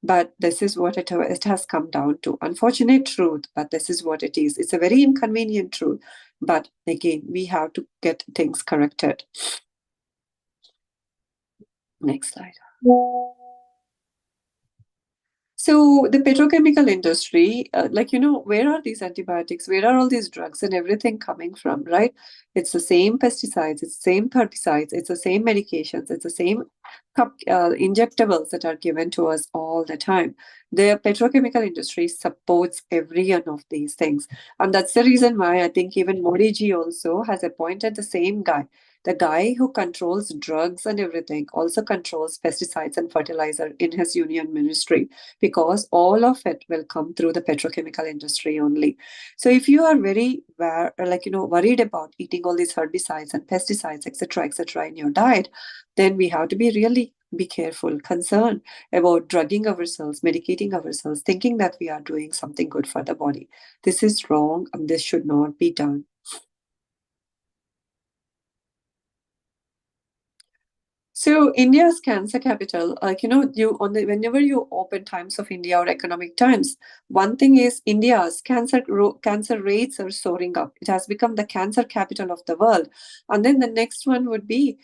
But this is what it has come down to. Unfortunate truth, but this is what it is. It's a very inconvenient truth. But again, we have to get things corrected. Next slide. So the petrochemical industry, where are these antibiotics? Where are all these drugs and everything coming from, right? It's the same pesticides, it's the same herbicides, it's the same medications, it's the same injectables that are given to us all the time. The petrochemical industry supports every one of these things. And that's the reason why I think even Modi ji also has appointed the same guy. The guy who controls drugs and everything also controls pesticides and fertilizer in his union ministry, because all of it will come through the petrochemical industry only. So if you are very worried about eating all these herbicides and pesticides, etc., in your diet, then we have to be careful, concerned about drugging ourselves, medicating ourselves, thinking that we are doing something good for the body. This is wrong, and this should not be done. So India's cancer capital, whenever you open Times of India or Economic Times, one thing is India's cancer rates are soaring up. It has become the cancer capital of the world. And then the next one would be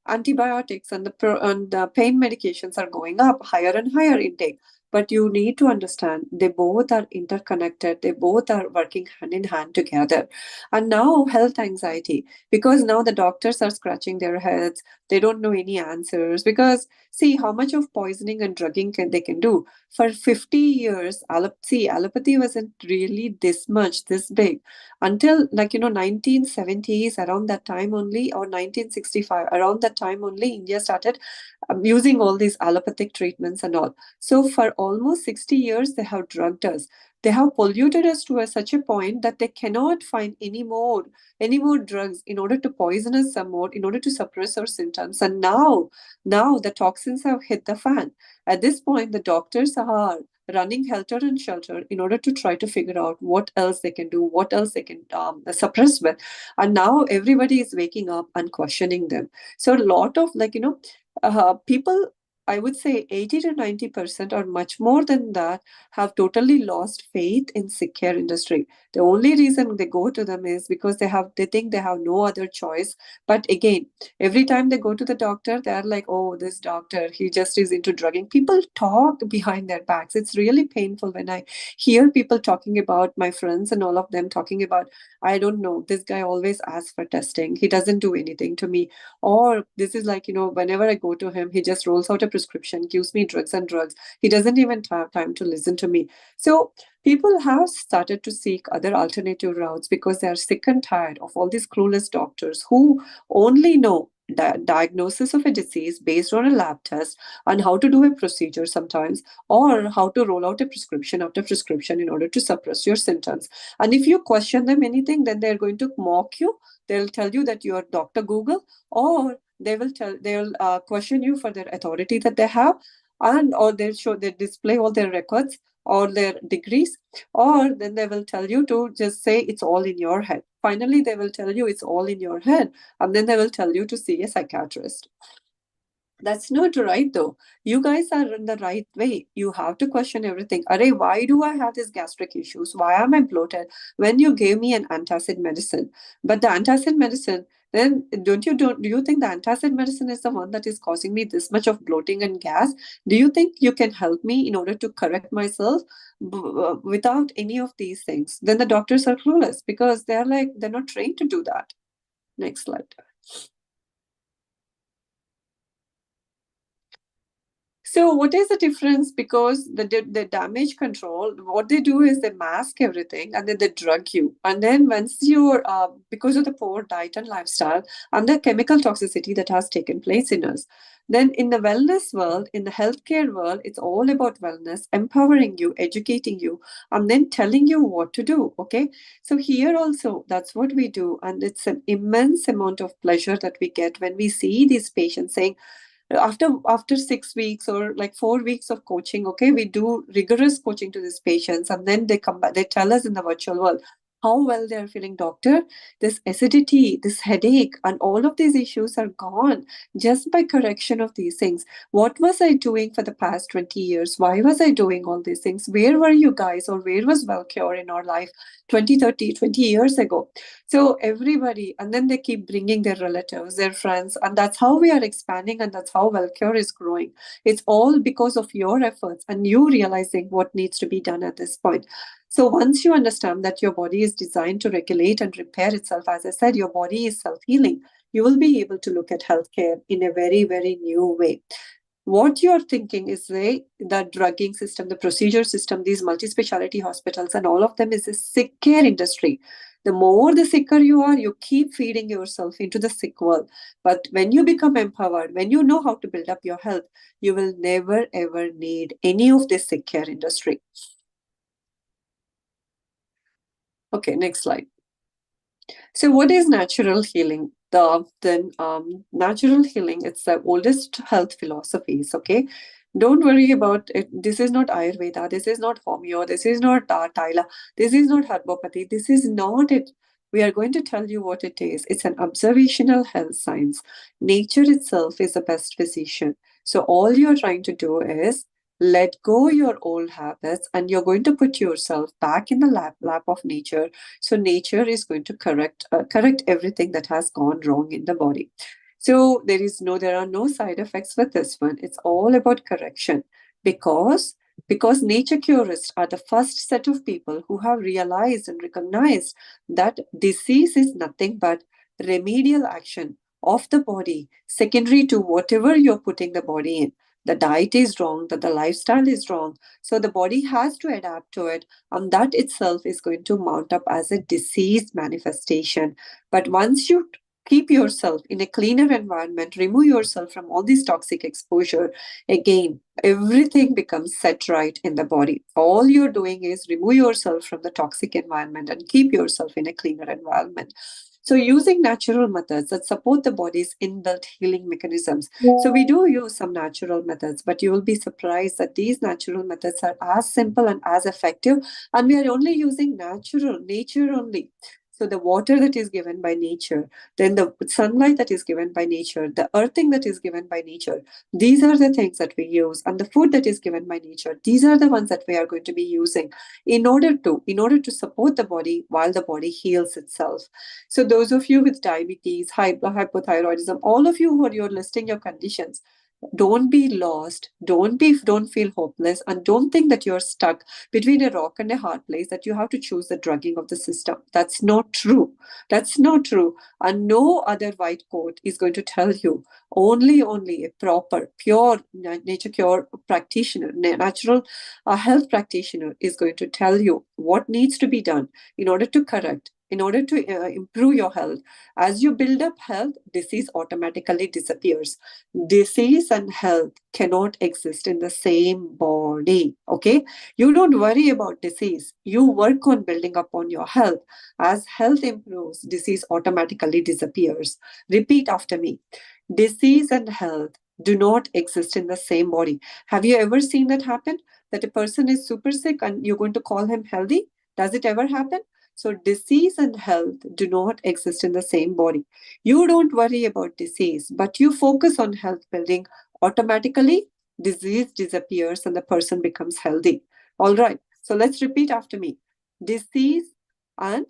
antibiotics and the pain medications are going up, higher and higher intake. But you need to understand they both are interconnected. They both are working hand in hand together. And now health anxiety, because now the doctors are scratching their heads. They don't know any answers, because see how much of poisoning and drugging they can do. For 50 years, allopathy wasn't really this big until 1970s, around that time only, or 1965, around that time only, India started using all these allopathic treatments and all. So for almost 60 years, they have drugged us. They have polluted us to such a point that they cannot find any more drugs in order to poison us some more, in order to suppress our symptoms. And now the toxins have hit the fan. At this point, the doctors are running helter and shelter in order to try to figure out what else they can do, what else they can suppress with. And now everybody is waking up and questioning them. So a lot of people, I would say 80 to 90% or much more than that, have totally lost faith in sick care industry. The only reason they go to them is because they think they have no other choice. But again, every time they go to the doctor, they're like, oh, this doctor, he just is into drugging. People talk behind their backs. It's really painful when I hear people talking about my friends and all of them talking about, I don't know, this guy always asks for testing. He doesn't do anything to me. Or this is whenever I go to him, he just rolls out a prescription, gives me drugs and drugs. He doesn't even have time to listen to me. So people have started to seek other alternative routes because they are sick and tired of all these clueless doctors who only know diagnosis of a disease based on a lab test and how to do a procedure sometimes, or how to roll out a prescription after prescription in order to suppress your symptoms. And if you question them anything, then they're going to mock you. They'll tell you that you are Dr. Google, or they'll question you for their authority that they have, and or they display all their records or their degrees, or then they will tell you to just say it's all in your head. Finally, they will tell you it's all in your head, and then they will tell you to see a psychiatrist. That's not right though. You guys are in the right way. You have to question everything. Array, why do I have these gastric issues? Why am I bloated? When you gave me an antacid medicine, but the antacid medicine, then don't do you think the antacid medicine is the one that is causing me this much of bloating and gas? Do you think you can help me in order to correct myself without any of these things? Then the doctors are clueless because they're not trained to do that. Next slide. So what is the difference? Because the damage control, what they do is they mask everything and then they drug you. And then once you're, because of the poor diet and lifestyle and the chemical toxicity that has taken place in us, then in the wellness world, in the healthcare world, it's all about wellness, empowering you, educating you, and then telling you what to do. Okay. So here also, that's what we do. And it's an immense amount of pleasure that we get when we see these patients saying, after 6 weeks or like 4 weeks of coaching, okay, we do rigorous coaching to these patients, and then they come back, they tell us in the virtual world how well they are feeling. Doctor, this acidity, this headache, and all of these issues are gone just by correction of these things. What was I doing for the past 20 years? Why was I doing all these things? Where were you guys, or where was Wellcure in our life 20, 30, 20 years ago? So everybody, and then they keep bringing their relatives, their friends, and that's how we are expanding, and that's how Wellcure is growing. It's all because of your efforts and you realizing what needs to be done at this point. So once you understand that your body is designed to regulate and repair itself, as I said, your body is self-healing, you will be able to look at healthcare in a very, very new way. What you're thinking is the drugging system, the procedure system, these multi-speciality hospitals, and all of them is a sick care industry. The more the sicker you are, you keep feeding yourself into the sick world. But when you become empowered, when you know how to build up your health, you will never ever need any of this sick care industry. Okay, next slide. So, what is natural healing? The natural healing, it's the oldest health philosophies. Okay, don't worry about it. This is not Ayurveda. This is not homeo. This is not Taila. This is not herbopathy. This is not it. We are going to tell you what it is. It's an observational health science. Nature itself is the best physician. So all you're trying to do is let go your old habits, and you're going to put yourself back in the lap of nature. So nature is going to correct everything that has gone wrong in the body. So there are no side effects with this one. It's all about correction, because nature curists are the first set of people who have realized and recognized that disease is nothing but remedial action of the body secondary to whatever you're putting the body in. The diet is wrong, that the lifestyle is wrong, so the body has to adapt to it, and that itself is going to mount up as a disease manifestation. But once you keep yourself in a cleaner environment, remove yourself from all this toxic exposure, again, everything becomes set right in the body. All you're doing is remove yourself from the toxic environment and keep yourself in a cleaner environment. So, using natural methods that support the body's inbuilt healing mechanisms. So, we do use some natural methods, but you will be surprised that these natural methods are as simple and as effective, and we are only using nature only. So the water that is given by nature, then the sunlight that is given by nature, the earthing that is given by nature, these are the things that we use, and the food that is given by nature, these are the ones that we are going to be using in order to support the body while the body heals itself. So those of you with diabetes, hypothyroidism, all of you who are you're listing your conditions, don't be lost, don't feel hopeless, and don't think that you're stuck between a rock and a hard place, that you have to choose the drugging of the system. That's not true. That's not true. And no other white coat is going to tell you. Only a proper pure nature cure practitioner, natural health practitioner is going to tell you what needs to be done in order to correct, in order to improve your health. As you build up health, disease automatically disappears. Disease and health cannot exist in the same body. Okay, you don't worry about disease, you work on building upon your health. As health improves, disease automatically disappears. Repeat after me: disease and health do not exist in the same body. Have you ever seen that happen, that a person is super sick and you're going to call him healthy? Does it ever happen? So disease and health do not exist in the same body. You don't worry about disease, but you focus on health building Automatically, disease disappears and the person becomes healthy. All right. So let's repeat after me. Disease and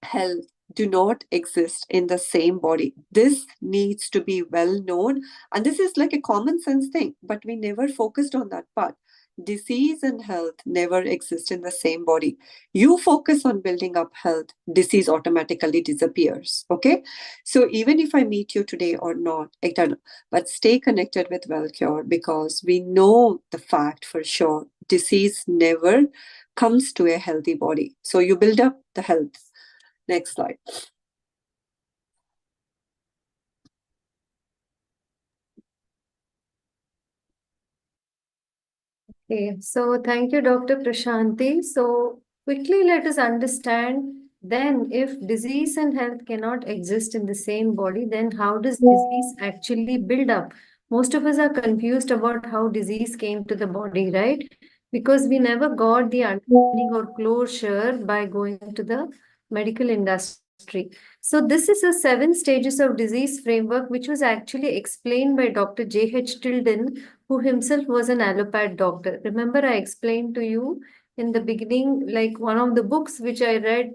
health do not exist in the same body. This needs to be well known. And this is like a common sense thing, but we never focused on that part. Disease and health never exist in the same body. You focus on building up health, disease automatically disappears. Okay. So even if I meet you today or not, I don't know, but stay connected with Wellcure because we know the fact for sure disease never comes to a healthy body. So you build up the health. Next slide. Okay, so thank you, Dr. Prashanti. So quickly let us understand then if disease and health cannot exist in the same body, then how does disease actually build up? Most of us are confused about how disease came to the body, right? Because we never got the understanding or closure by going to the medical industry. So this is a 7 stages of disease framework, which was actually explained by Dr. J.H. Tilden, who himself was an allopath doctor. Remember, I explained to you in the beginning, like one of the books which I read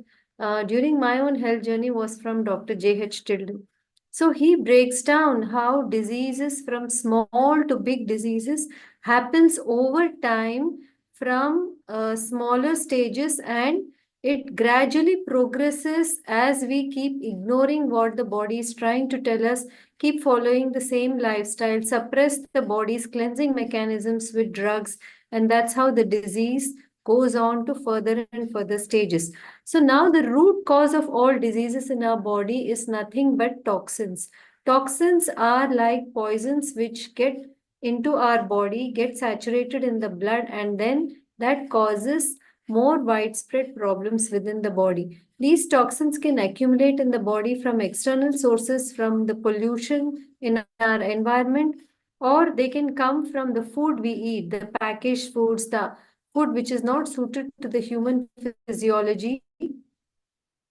during my own health journey was from Dr. J.H. Tilden. So he breaks down how diseases from small to big diseases happens over time from smaller stages, and it gradually progresses as we keep ignoring what the body is trying to tell us, keep following the same lifestyle, suppress the body's cleansing mechanisms with drugs, and that's how the disease goes on to further and further stages. So now the root cause of all diseases in our body is nothing but toxins. Toxins are like poisons which get into our body, get saturated in the blood, and then that causes more widespread problems within the body. These toxins can accumulate in the body from external sources, from the pollution in our environment, or they can come from the food we eat, the packaged foods, the food which is not suited to the human physiology,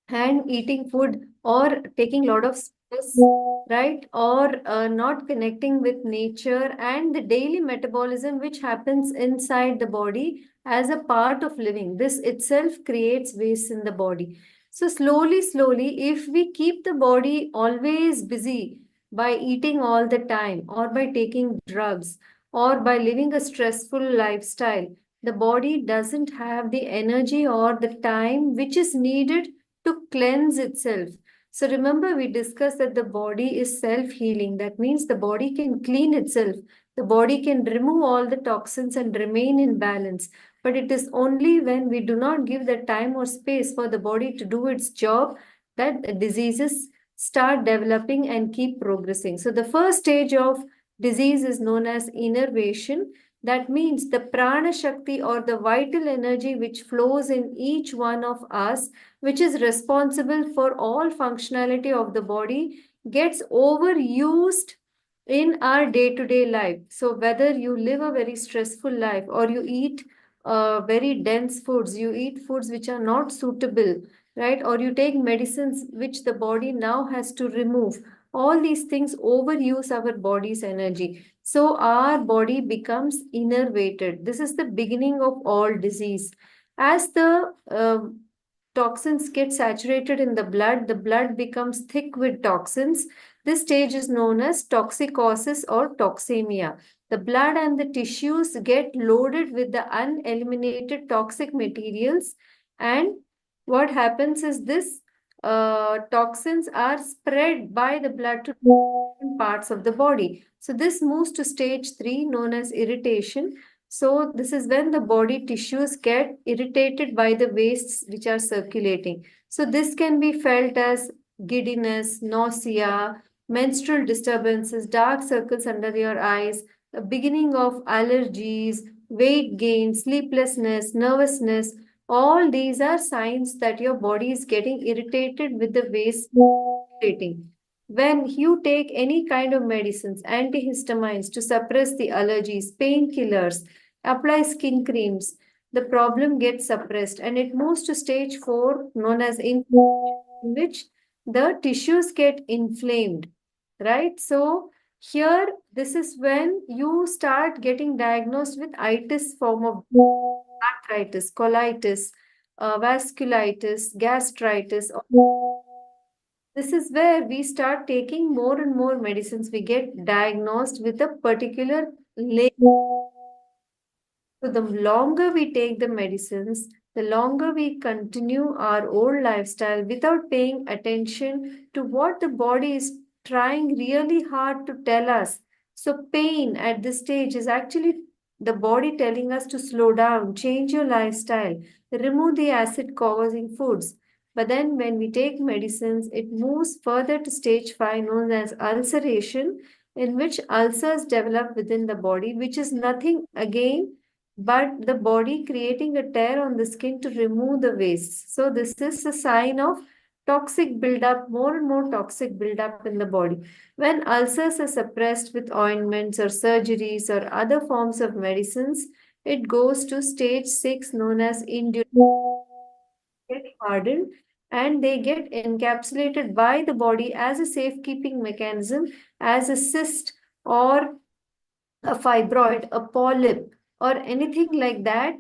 and eating food or taking a lot of stress, right? Or not connecting with nature and the daily metabolism which happens inside the body as a part of living. This itself creates waste in the body. So slowly, if we keep the body always busy by eating all the time or by taking drugs or by living a stressful lifestyle, the body doesn't have the energy or the time which is needed to cleanse itself. So remember, we discussed that the body is self-healing. That means the body can clean itself. The body can remove all the toxins and remain in balance. But it is only when we do not give the time or space for the body to do its job that the diseases start developing and keep progressing. So the first stage of disease is known as innervation. That means the prana shakti or the vital energy which flows in each one of us, which is responsible for all functionality of the body, gets overused in our day-to-day life. So whether you live a very stressful life or you eat very dense foods, you eat foods which are not suitable, right? Or you take medicines which the body now has to remove. All these things overuse our body's energy. So our body becomes innervated. This is the beginning of all disease. As the toxins get saturated in the blood becomes thick with toxins. This stage is known as toxicosis or toxemia. The blood and the tissues get loaded with the uneliminated toxic materials, and what happens is this toxins are spread by the blood to different parts of the body. So this moves to stage 3 known as irritation. So this is when the body tissues get irritated by the wastes which are circulating. So this can be felt as giddiness, nausea, menstrual disturbances, dark circles under your eyes, the beginning of allergies, weight gain, sleeplessness, nervousness. All these are signs that your body is getting irritated with the waste irritating. When you take any kind of medicines, antihistamines to suppress the allergies, painkillers, apply skin creams, the problem gets suppressed and it moves to stage 4 known as inflammation, in which the tissues get inflamed, right? So Here, this is when you start getting diagnosed with itis form of arthritis, colitis, vasculitis, gastritis. This is where we start taking more and more medicines. We get diagnosed with a particular label. So the longer we take the medicines, the longer we continue our old lifestyle without paying attention to what the body is trying really hard to tell us. So pain at this stage is actually the body telling us to slow down, change your lifestyle, remove the acid causing foods. But then when we take medicines, it moves further to stage 5 known as ulceration, in which ulcers develop within the body, which is nothing again but the body creating a tear on the skin to remove the waste. So this is a sign of toxic buildup, more and more toxic buildup in the body. When ulcers are suppressed with ointments or surgeries or other forms of medicines, it goes to stage 6 known as indurable, get hardened, and they get encapsulated by the body as a safekeeping mechanism, as a cyst or a fibroid, a polyp, or anything like that,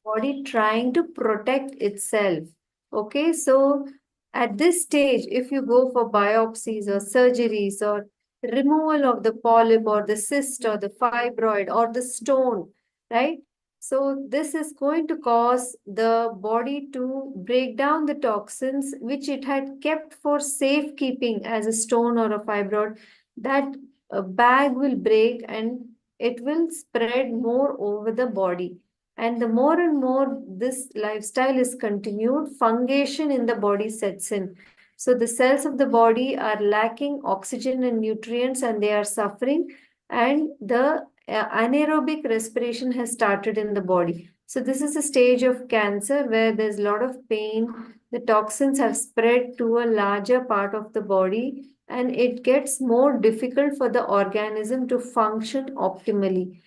body trying to protect itself. Okay, so at this stage, if you go for biopsies or surgeries or removal of the polyp or the cyst or the fibroid or the stone, right? So this is going to cause the body to break down the toxins which it had kept for safekeeping as a stone or a fibroid. That bag will break and it will spread more over the body. And the more and more this lifestyle is continued, fungation in the body sets in. So the cells of the body are lacking oxygen and nutrients and they are suffering, and the anaerobic respiration has started in the body. So this is a stage of cancer where there's a lot of pain. The toxins have spread to a larger part of the body, and it gets more difficult for the organism to function optimally.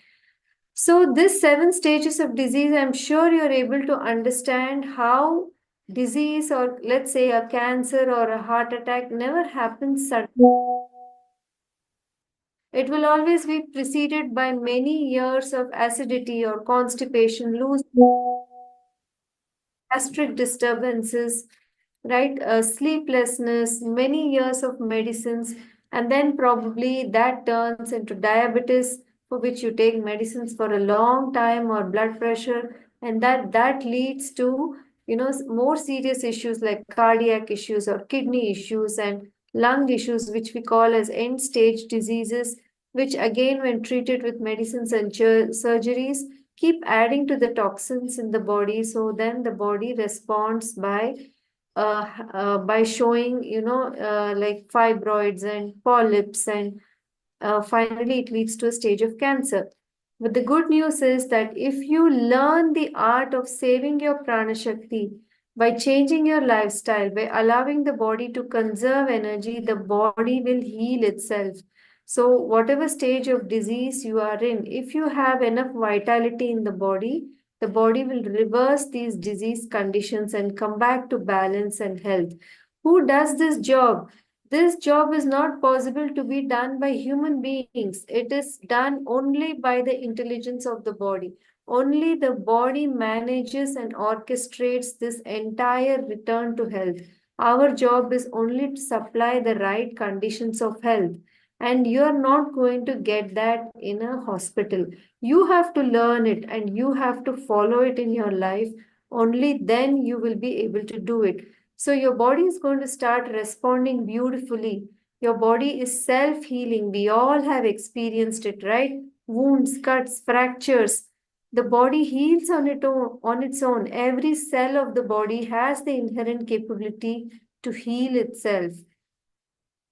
So, this 7 stages of disease, I'm sure you're able to understand how disease, or let's say a cancer or a heart attack, never happens suddenly. It will always be preceded by many years of acidity or constipation, loose gastric disturbances, right? Sleeplessness, many years of medicines, and then probably that turns into diabetes, for which you take medicines for a long time, or blood pressure, and that leads to more serious issues like cardiac issues or kidney issues and lung issues, which we call as end stage diseases, which again, when treated with medicines and surgeries, keep adding to the toxins in the body. So then the body responds by showing, like fibroids and polyps, and finally it leads to a stage of cancer. But the good news is that if you learn the art of saving your prana shakti by changing your lifestyle, by allowing the body to conserve energy, the body will heal itself. So, whatever stage of disease you are in, if you have enough vitality in the body will reverse these disease conditions and come back to balance and health. Who does this job? This job is not possible to be done by human beings. It is done only by the intelligence of the body. Only the body manages and orchestrates this entire return to health. Our job is only to supply the right conditions of health. And you are not going to get that in a hospital. You have to learn it and you have to follow it in your life. Only then you will be able to do it. So your body is going to start responding beautifully. Your body is self healing. We all have experienced it, right? Wounds, cuts, fractures. The body heals on its own. Every cell of the body has the inherent capability to heal itself.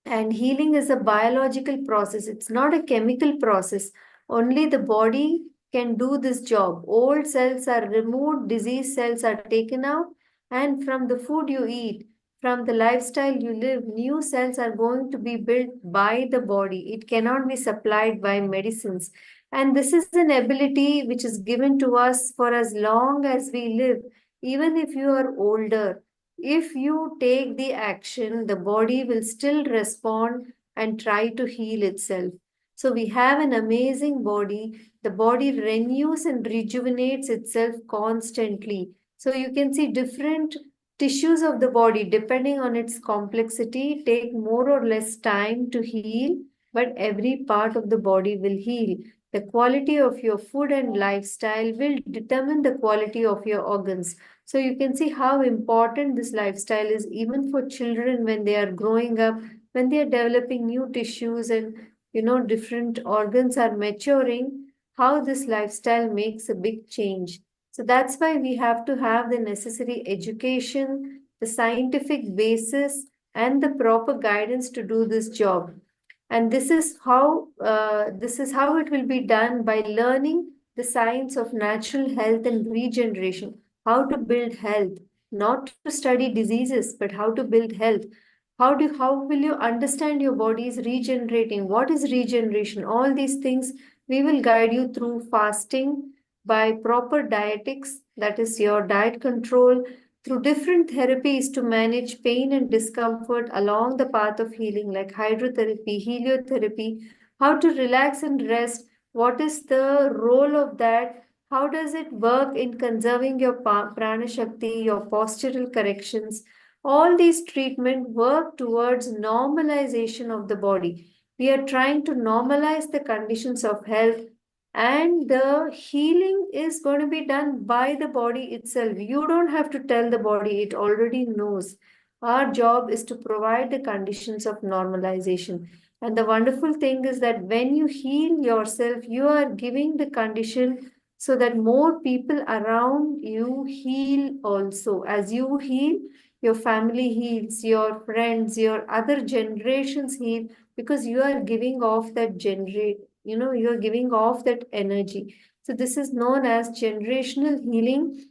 And healing is a biological process, it's not a chemical process. Only the body can do this job. Old cells are removed, disease cells are taken out, and from the food you eat, from the lifestyle you live, new cells are going to be built by the body. It cannot be supplied by medicines. And this is an ability which is given to us for as long as we live, even if you are older. If you take the action, the body will still respond and try to heal itself. So we have an amazing body. The body renews and rejuvenates itself constantly. So you can see different tissues of the body, depending on its complexity, take more or less time to heal, but every part of the body will heal. The quality of your food and lifestyle will determine the quality of your organs. So you can see how important this lifestyle is even for children when they are growing up, when they are developing new tissues and different organs are maturing, how this lifestyle makes a big change. So that's why we have to have the necessary education, the scientific basis, and the proper guidance to do this job. And this is how it will be done by learning the science of natural health and regeneration, how to build health, not to study diseases, but how to build health. How will you understand your body is regenerating? What is regeneration? All these things we will guide you through fasting, by proper dietetics, that is your diet control, through different therapies to manage pain and discomfort along the path of healing, like hydrotherapy, heliotherapy, how to relax and rest, what is the role of that, how does it work in conserving your prana shakti, your postural corrections. All these treatment work towards normalization of the body. We are trying to normalize the conditions of health, and the healing is going to be done by the body itself. You don't have to tell the body, it already knows. Our job is to provide the conditions of normalization. And the wonderful thing is that when you heal yourself, you are giving the condition so that more people around you heal also. As you heal, your family heals, your friends, your other generations heal, because you are giving off that you're giving off that energy. So this is known as generational healing,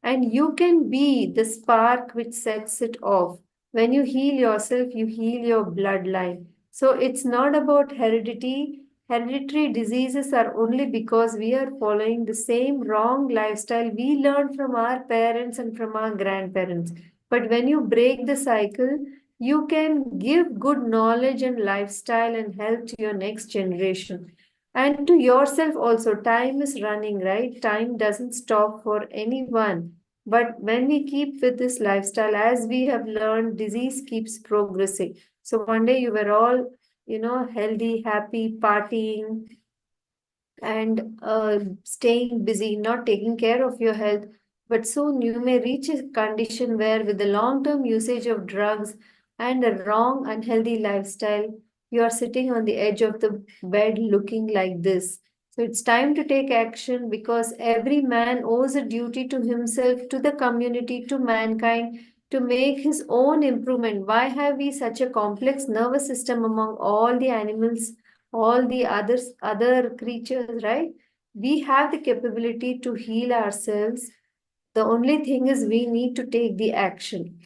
and you can be the spark which sets it off. When you heal yourself, you heal your bloodline. So it's not about heredity. Hereditary diseases are only because we are following the same wrong lifestyle we learned from our parents and from our grandparents. But when you break the cycle, you can give good knowledge and lifestyle and health to your next generation. And to yourself also. Time is running, right? Time doesn't stop for anyone. But when we keep with this lifestyle, as we have learned, disease keeps progressing. So one day you were all, healthy, happy, partying, and staying busy, not taking care of your health. But soon you may reach a condition where, with the long term usage of drugs and a wrong, unhealthy lifestyle, you are sitting on the edge of the bed looking like this. So it's time to take action, because every man owes a duty to himself, to the community, to mankind, to make his own improvement. Why have we such a complex nervous system among all the animals, all the other creatures, right? We have the capability to heal ourselves. The only thing is we need to take the action.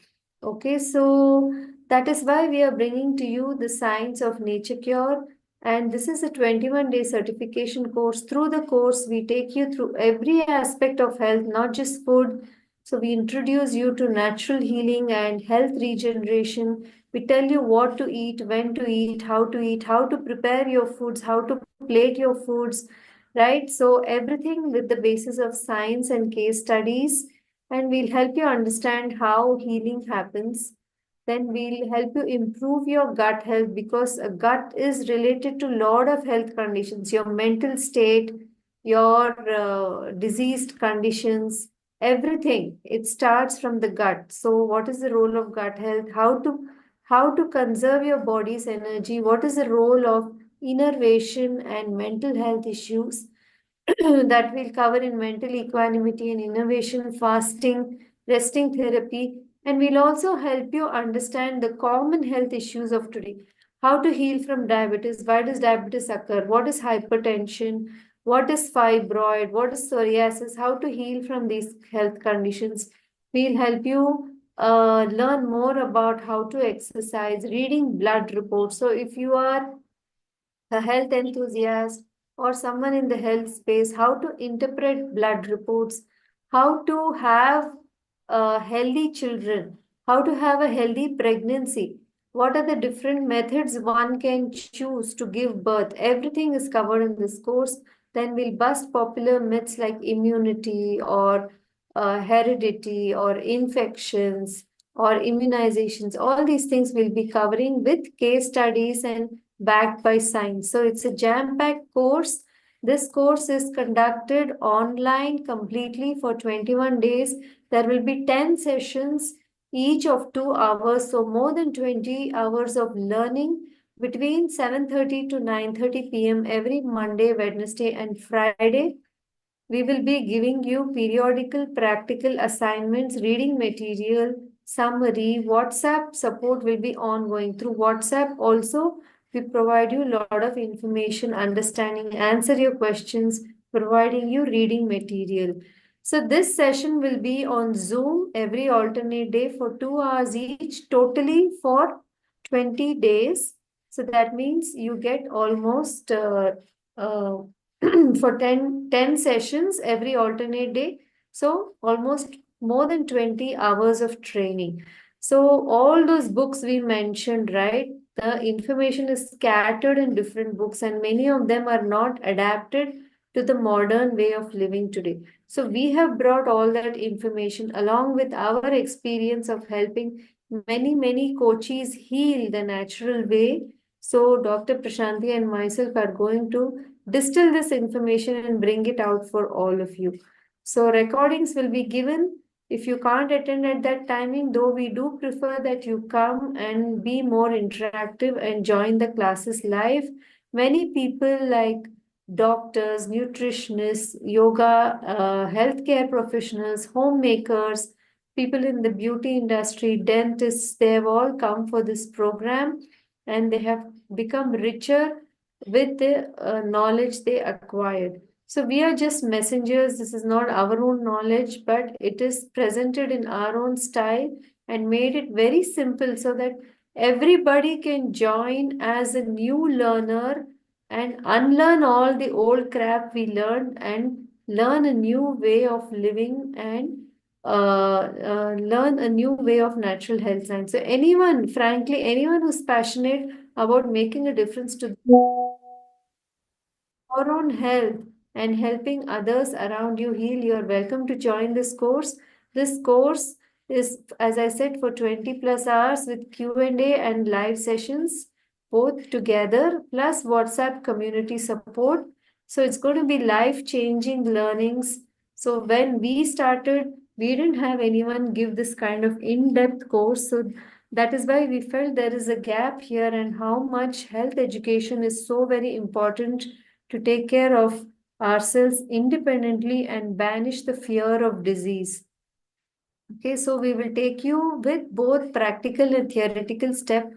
Okay, so that is why we are bringing to you the science of nature cure. And this is a 21-day certification course. Through the course, we take you through every aspect of health, not just food. So we introduce you to natural healing and health regeneration. We tell you what to eat, when to eat, how to prepare your foods, how to plate your foods, right? So everything with the basis of science and case studies, and we'll help you understand how healing happens. Then we'll help you improve your gut health, because a gut is related to a lot of health conditions, your mental state, your diseased conditions, everything. It starts from the gut. So what is the role of gut health? How to conserve your body's energy? What is the role of innervation and mental health issues? That will cover in mental equanimity and innovation, fasting, resting therapy, and we'll also help you understand the common health issues of today. How to heal from diabetes, why does diabetes occur, what is hypertension, what is fibroid, what is psoriasis, how to heal from these health conditions. We'll help you learn more about how to exercise, reading blood reports. So if you are a health enthusiast or someone in the health space, how to interpret blood reports, how to have healthy children, how to have a healthy pregnancy. what are the different methods one can choose to give birth. Everything is covered in this course. Then we'll bust popular myths like immunity or heredity or infections or immunizations. All these things we'll be covering with case studies and backed by science. So it's a jam-packed course. This course is conducted online completely for 21 days. There will be 10 sessions, each of 2 hours, so more than 20 hours of learning between 7:30 to 9:30 p.m. every Monday, Wednesday, and Friday. We will be giving you periodical practical assignments, reading material, summary. WhatsApp support will be ongoing. Through WhatsApp, also, we provide you a lot of information, understanding, answer your questions, providing you reading material. So, this session will be on Zoom every alternate day for 2 hours each, totally for 20 days. So, that means you get almost uh, for 10 sessions every alternate day. So almost more than 20 hours of training. So all those books we mentioned, right? The information is scattered in different books, and many of them are not adapted to the modern way of living today. So we have brought all that information along with our experience of helping many coaches heal the natural way. So Dr. Prashanti and myself are going to distill this information and bring it out for all of you. So recordings will be given. If you can't attend at that timing, though we do prefer that you come and be more interactive and join the classes live. Many people like doctors, nutritionists, yoga, healthcare professionals, homemakers, people in the beauty industry, dentists, they have all come for this program and they have become richer with the knowledge they acquired. So we are just messengers. This is not our own knowledge, but it is presented in our own style and made it very simple so that everybody can join as a new learner and unlearn all the old crap we learned and learn a new way of living and learn a new way of natural health science. So anyone, frankly, anyone who's passionate about making a difference to your own health and helping others around you heal, you're welcome to join this course. This course is, as I said, for 20 plus hours with Q&A and live sessions, both together, plus WhatsApp community support. So it's going to be life-changing learnings. So when we started, we didn't have anyone give this kind of in-depth course. So that is why we felt there is a gap here and how much health education is so very important to take care of ourselves independently and banish the fear of disease. Okay, so we will take you with both practical and theoretical step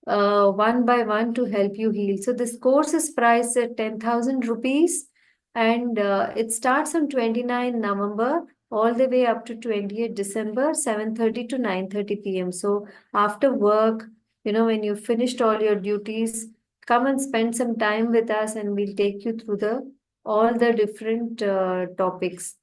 one by one to help you heal. So this course is priced at 10,000 rupees and it starts on 29 November all the way up to 28 December, 7:30 to 9:30 p.m. So after work, when you've finished all your duties, come and spend some time with us and we'll take you through the all the different topics.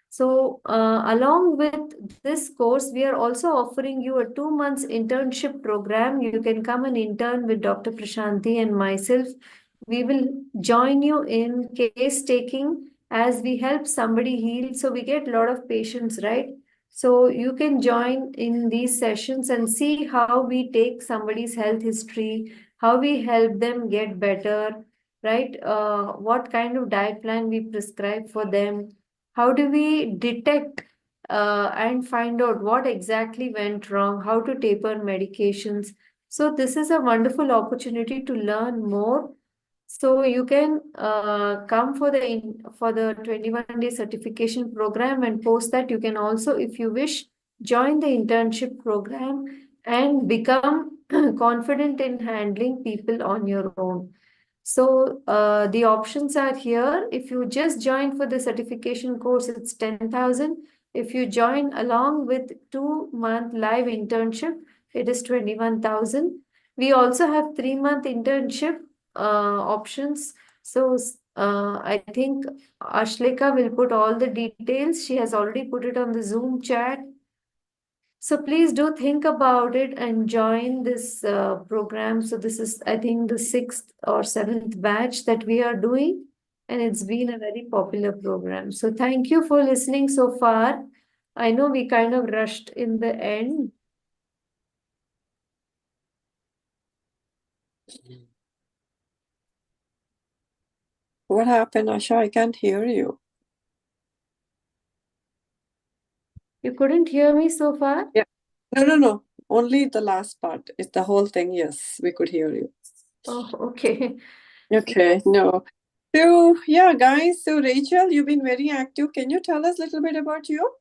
So, along with this course, we are also offering you a 2 months internship program. You can come and intern with Dr. Prashanti and myself. We will join you in case taking as we help somebody heal. So, we get a lot of patients, right? So, you can join in these sessions and see how we take somebody's health history, how we help them get better, right? What kind of diet plan we prescribe for them, how do we detect and find out what exactly went wrong? How to taper medications? So this is a wonderful opportunity to learn more. So you can come for the 21-day certification program, and post that you can also, if you wish, join the internship program and become confident in handling people on your own. So the options are here. If you just join for the certification course, it's 10,000. If you join along with 2 month live internship, it is 21,000. We also have 3 month internship options. So I think Ashleka will put all the details. She has already put it on the Zoom chat. So please do think about it and join this program. So this is, I think, the sixth or seventh batch that we are doing, and it's been a very popular program. So thank you for listening so far. I know we kind of rushed in the end. What happened, Asha? I can't hear you. You couldn't hear me so far? Yeah. No, no, no. Only the last part. It's the whole thing. Yes, we could hear you. Oh, okay. Okay, no. So, yeah, guys. So, Rachel, you've been very active. Can you tell us a little bit about you?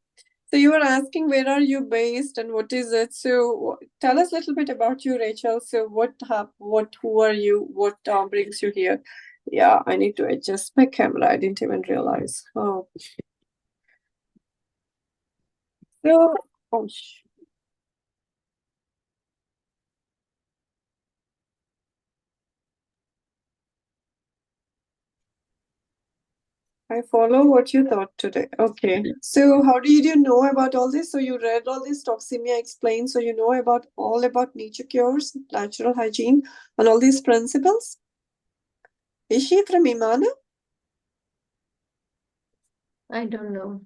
So, you were asking where are you based and what is it? So, tell us a little bit about you, Rachel. So, who are you? What brings you here? Yeah, I need to adjust my camera. I didn't even realize. Oh, so, oh, I follow what you thought today. Okay. So how did you know about all this? So you read all this Toxemia explained, so you know about all about nature cures, natural hygiene, and all these principles? Is she from Imana? I don't know.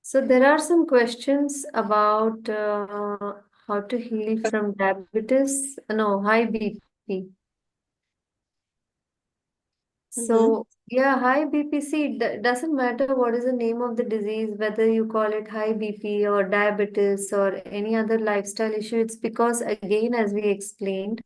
So there are some questions about how to heal from diabetes, no, high BP. Mm-hmm. So, yeah, high BPC, it doesn't matter what is the name of the disease, whether you call it high BP or diabetes or any other lifestyle issue. It's because, again, as we explained,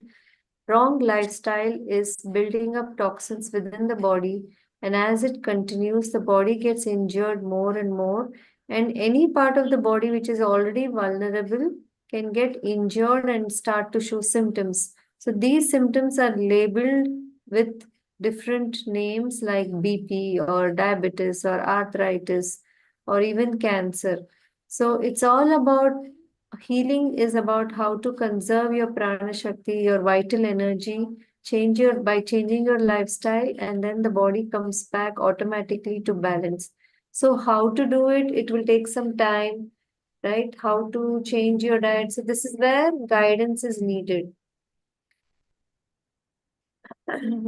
wrong lifestyle is building up toxins within the body, and as it continues, the body gets injured more and more. And any part of the body which is already vulnerable can get injured and start to show symptoms. So these symptoms are labeled with different names like BP or diabetes or arthritis or even cancer. So it's all about healing is about how to conserve your prana shakti, your vital energy, change your by changing your lifestyle, and then the body comes back automatically to balance. So how to do it? It will take some time, right? How to change your diet. So this is where guidance is needed.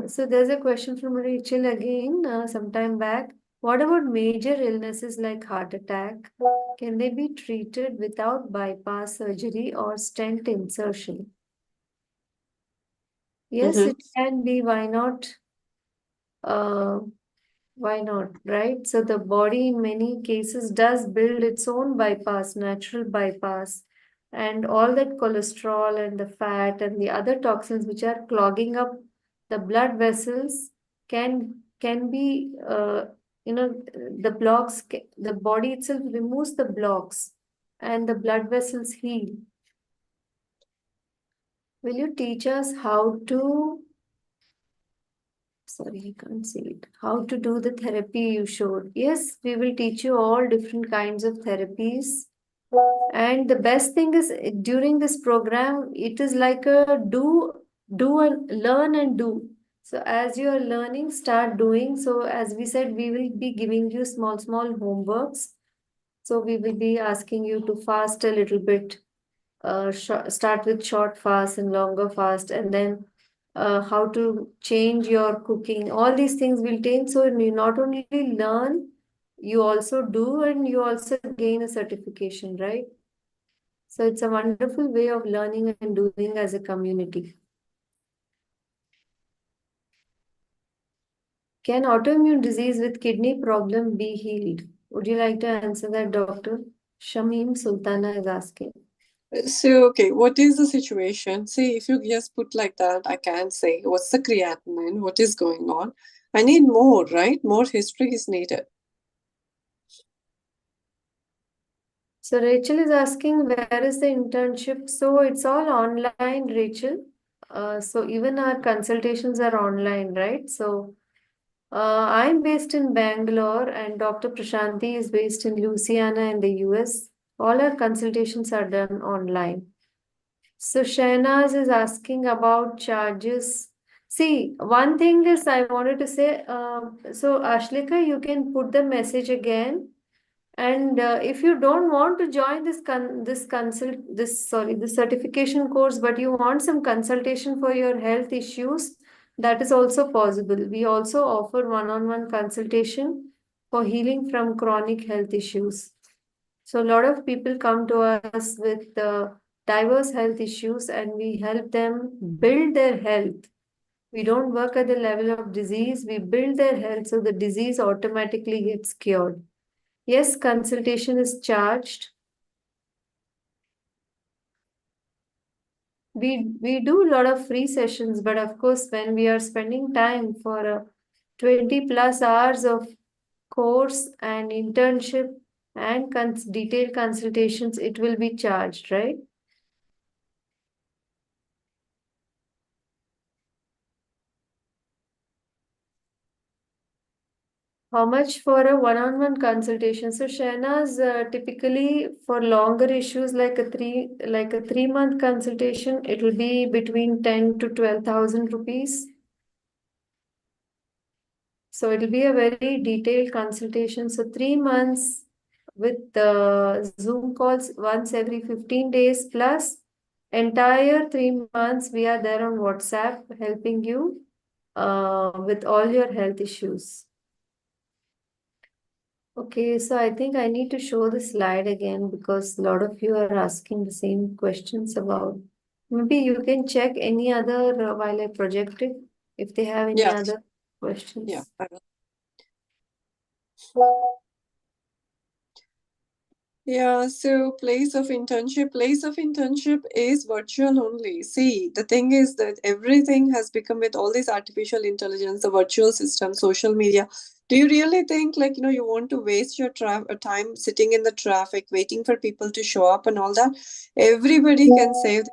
So there's a question from Rachel again, some time back. What about major illnesses like heart attack? Can they be treated without bypass surgery or stent insertion? Yes, Mm-hmm. it can be. Why not? Uh, why not, right? So the body in many cases does build its own bypass, natural bypass, and all that cholesterol and the fat and the other toxins which are clogging up the blood vessels can be the the body itself removes the blocks and the blood vessels heal. Will you teach us how to Sorry, I can't see it. How to do the therapy you showed. Yes, we will teach you all different kinds of therapies. And the best thing is during this program, it is like a do and learn and do. So as you are learning, start doing. So as we said, we will be giving you small homeworks. So we will be asking you to fast a little bit, start with short fast and longer fast, and then how to change your cooking. All these things will take. So you not only learn, you also do, and you also gain a certification, right? So it's a wonderful way of learning and doing as a community. Can autoimmune disease with kidney problem be healed? Would you like to answer that, Doctor? Shamim Sultana is asking. So, okay, what is the situation? See, if you just put like that, I can say, what's the creatinine? What is going on? I need more, right? More history is needed. So Rachel is asking, where is the internship? So it's all online, Rachel. So even our consultations are online, right? So I'm based in Bangalore and Dr. Prashanti is based in Louisiana in the US. All our consultations are done online. So Shahnaz is asking about charges. See, one thing is I wanted to say, so Ashlika, you can put the message again. And if you don't want to join this certification course, but you want some consultation for your health issues, that is also possible. We also offer one-on-one consultation for healing from chronic health issues. So a lot of people come to us with diverse health issues, and we help them build their health. We don't work at the level of disease, we build their health so the disease automatically gets cured. Yes, consultation is charged. We do a lot of free sessions, but of course, when we are spending time for 20 plus hours of course and internship and detailed consultations, it will be charged, right? How much for a one-on-one consultation? So Shahnaaz, typically for longer issues like a 3 month consultation, it will be between 10 to 12,000 rupees. So it'll be a very detailed consultation. So 3 months with the Zoom calls once every 15 days plus entire 3 months we are there on WhatsApp helping you with all your health issues. Okay, so I think I need to show the slide again because a lot of you are asking the same questions about. Maybe you can check any other while I project it, if they have any Yeah, other yeah. questions. Yeah, so place of internship is virtual only. See, the thing is that everything has become with all this artificial intelligence, the virtual system, social media. Do you really think like, you want to waste your time sitting in the traffic, waiting for people to show up and all that? Everybody can save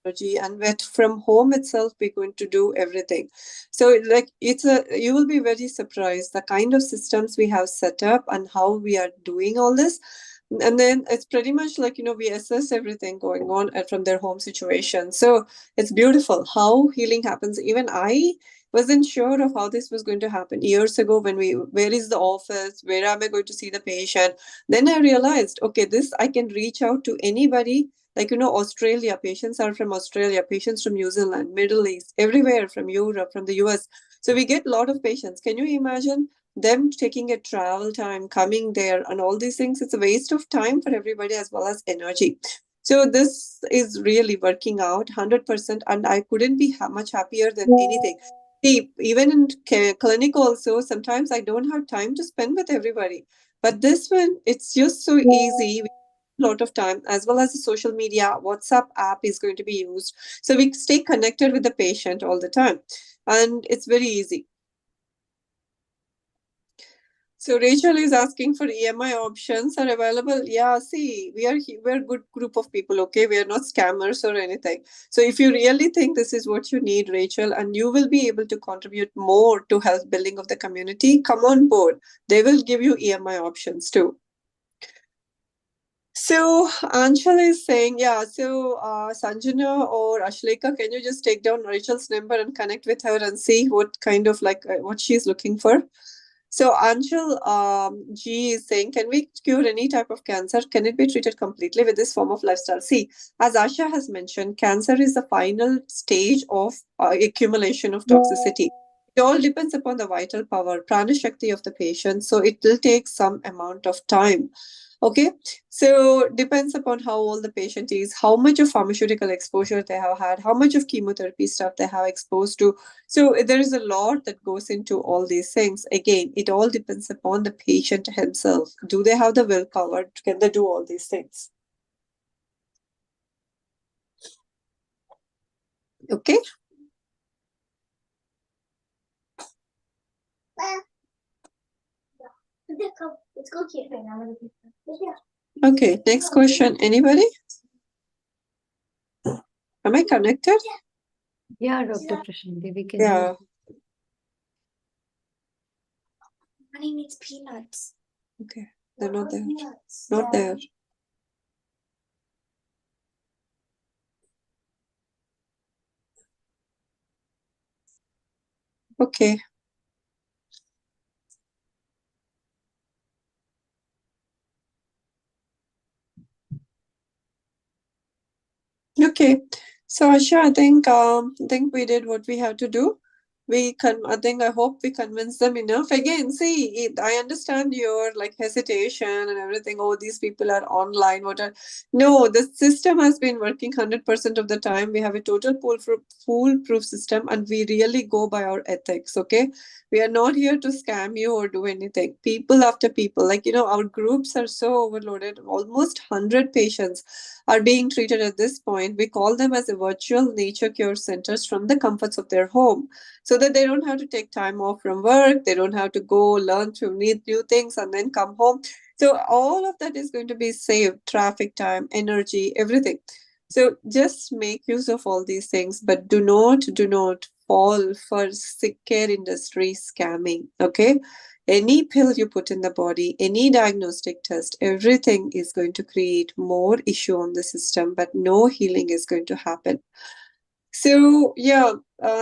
technology and with from home itself we're going to do everything. So like you will be very surprised the kind of systems we have set up and how we are doing all this. And then it's pretty much like we assess everything going on from their home situation. So it's beautiful how healing happens. Even I wasn't sure of how this was going to happen years ago when where is the office, where am I going to see the patient. Then I realized, okay, this I can reach out to anybody, like Australia, patients are from Australia, patients from New Zealand, Middle East, everywhere, from Europe, from the US. So we get a lot of patients. Can you imagine them taking a travel time, coming there, and all these things? It's a waste of time for everybody as well as energy. So this is really working out 100%, and I couldn't be much happier than anything. See, even in clinic also, sometimes I don't have time to spend with everybody. But this one, it's just so easy, lot of time, as well as the social media. WhatsApp app is going to be used, so we stay connected with the patient all the time, and it's very easy. So Rachel is asking for EMI options are available. Yeah, see, we're a good group of people, okay? We are not scammers or anything. So if you really think this is what you need, Rachel, and you will be able to contribute more to health building of the community, come on board. They will give you EMI options too. So Anshul is saying, yeah, so Sanjana or Ashleka, can you just take down Rachel's number and connect with her and see what kind of like what she's looking for? So Anshul G is saying, can we cure any type of cancer? Can it be treated completely with this form of lifestyle? See, as Asha has mentioned, cancer is the final stage of accumulation of toxicity. It all depends upon the vital power, prana shakti of the patient. So it will take some amount of time. Okay, so depends upon how old the patient is, how much of pharmaceutical exposure they have had, how much of chemotherapy stuff they have exposed to. So there is a lot that goes into all these things. Again, it all depends upon the patient himself. Do they have the willpower? Can they do all these things? Okay. Okay, next question. Anybody? Am I connected? Yeah, Dr. Prashanti, we can hear. Yeah. Honey needs peanuts. Okay, they're not there. Not there. Okay. Okay. So Asha, I think we did what we have to do. I hope we convinced them enough. Again, see, I understand your like hesitation and everything. Oh, these people are online. What are No, the system has been working 100% of the time. We have a total foolproof system, and we really go by our ethics. Okay, we are not here to scam you or do anything. People after people, like our groups are so overloaded. Almost 100 patients are being treated at this point. We call them as a virtual nature cure centers from the comforts of their home, so that they don't have to take time off from work. They don't have to go learn to need new things and then come home. So all of that is going to be saved: traffic time, energy, everything. So just make use of all these things, but do not fall for sick care industry scamming. Okay, any pill you put in the body, any diagnostic test, everything is going to create more issue on the system, but no healing is going to happen. So, yeah,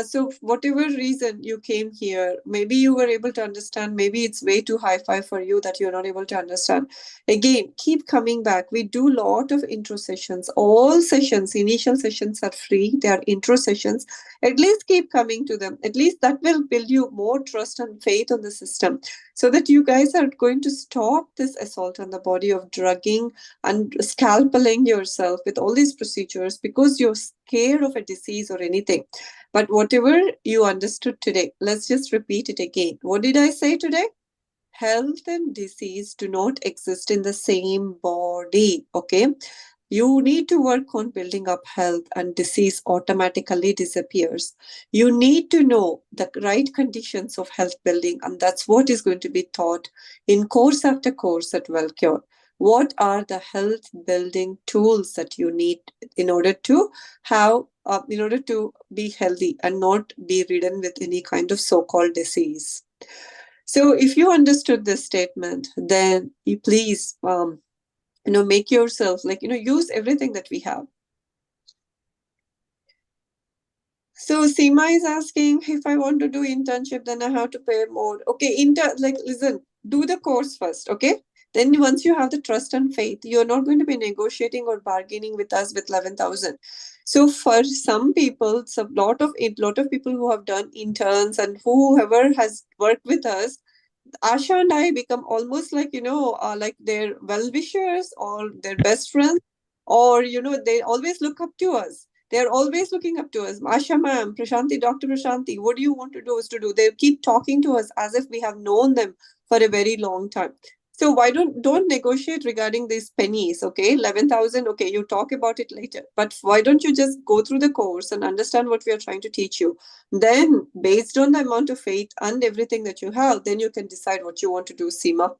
so whatever reason you came here, maybe you were able to understand, maybe it's way too high-fi for you that you're not able to understand. Again, keep coming back. We do lot of intro sessions. All sessions, initial sessions are free. They are intro sessions. At least keep coming to them. At least that will build you more trust and faith on the system, so that you guys are going to stop this assault on the body of drugging and scalpeling yourself with all these procedures because you're scared of a disease or anything. But whatever you understood today, let's just repeat it again. What did I say today? Health and disease do not exist in the same body. Okay, you need to work on building up health, and disease automatically disappears. You need to know the right conditions of health building, and that's what is going to be taught in course after course at Wellcure. What are the health building tools that you need in order to be healthy and not be ridden with any kind of so-called disease? So if you understood this statement, then you please make yourself use everything that we have. So Seema is asking, if I want to do internship, then I have to pay more. Okay, listen, do the course first, okay? Then once you have the trust and faith, you're not going to be negotiating or bargaining with us with 11,000. So for some people, it's a lot of people who have done interns and whoever has worked with us, Asha and I become almost like their well-wishers or their best friends, or they always look up to us. They're always looking up to us. Asha ma'am, Prashanti, Dr. Prashanti, what do you want to do is to do. They keep talking to us as if we have known them for a very long time. So why don't negotiate regarding these pennies, okay? 11,000, okay, you talk about it later. But why don't you just go through the course and understand what we are trying to teach you? Then, based on the amount of faith and everything that you have, then you can decide what you want to do, Seema.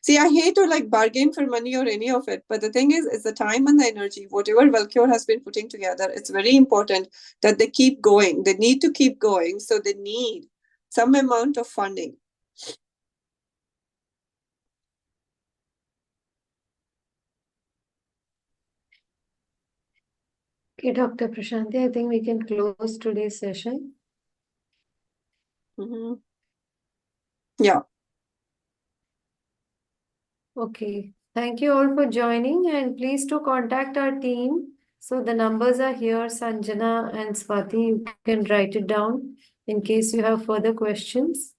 See, I hate to bargain for money or any of it, but the thing is, it's the time and the energy. Whatever Wellcure has been putting together, it's very important that they keep going. They need to keep going, so they need some amount of funding. Okay, Dr. Prashanti, I think we can close today's session. Mm-hmm. Yeah. Okay. Thank you all for joining, and please to contact our team. So the numbers are here, Sanjana and Swati. You can write it down in case you have further questions.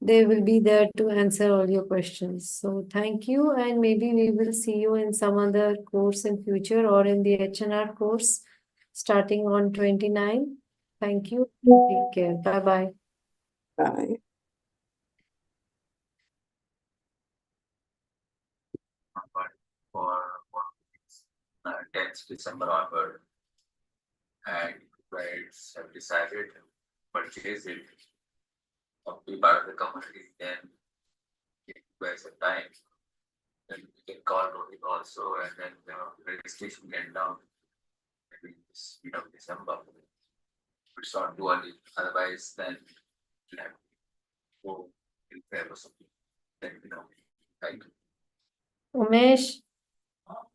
They will be there to answer all your questions. So thank you, and maybe we will see you in some other course in future or in the HNR course starting on 29. Thank you. Take care. Bye-bye. Bye. For 10th December onward, and guys have decided to purchase it or be part of the community, then give you guys a time. Then we can call Rohit also, and then registration get down maybe this mid of December. It's not too early. Otherwise, then we'll have to go in favor of something. Then like Umesh,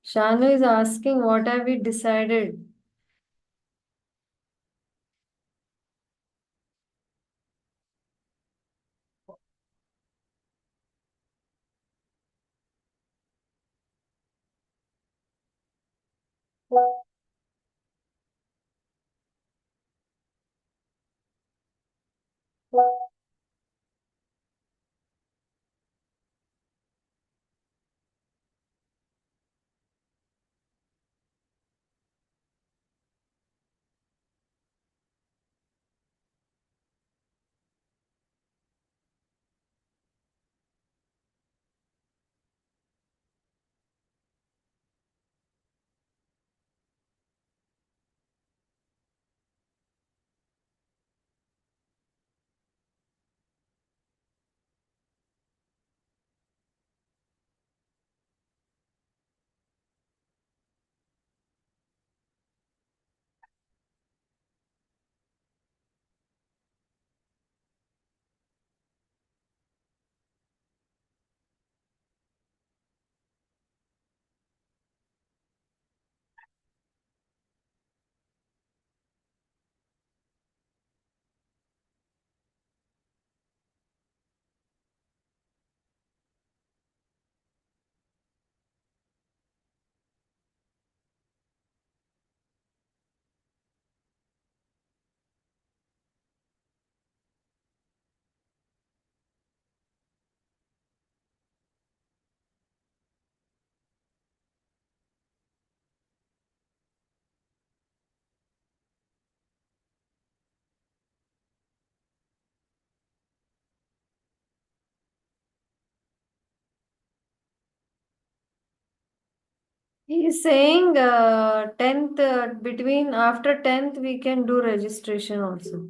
Shanu is asking what have we decided? He's saying 10th, between after 10th, we can do registration also.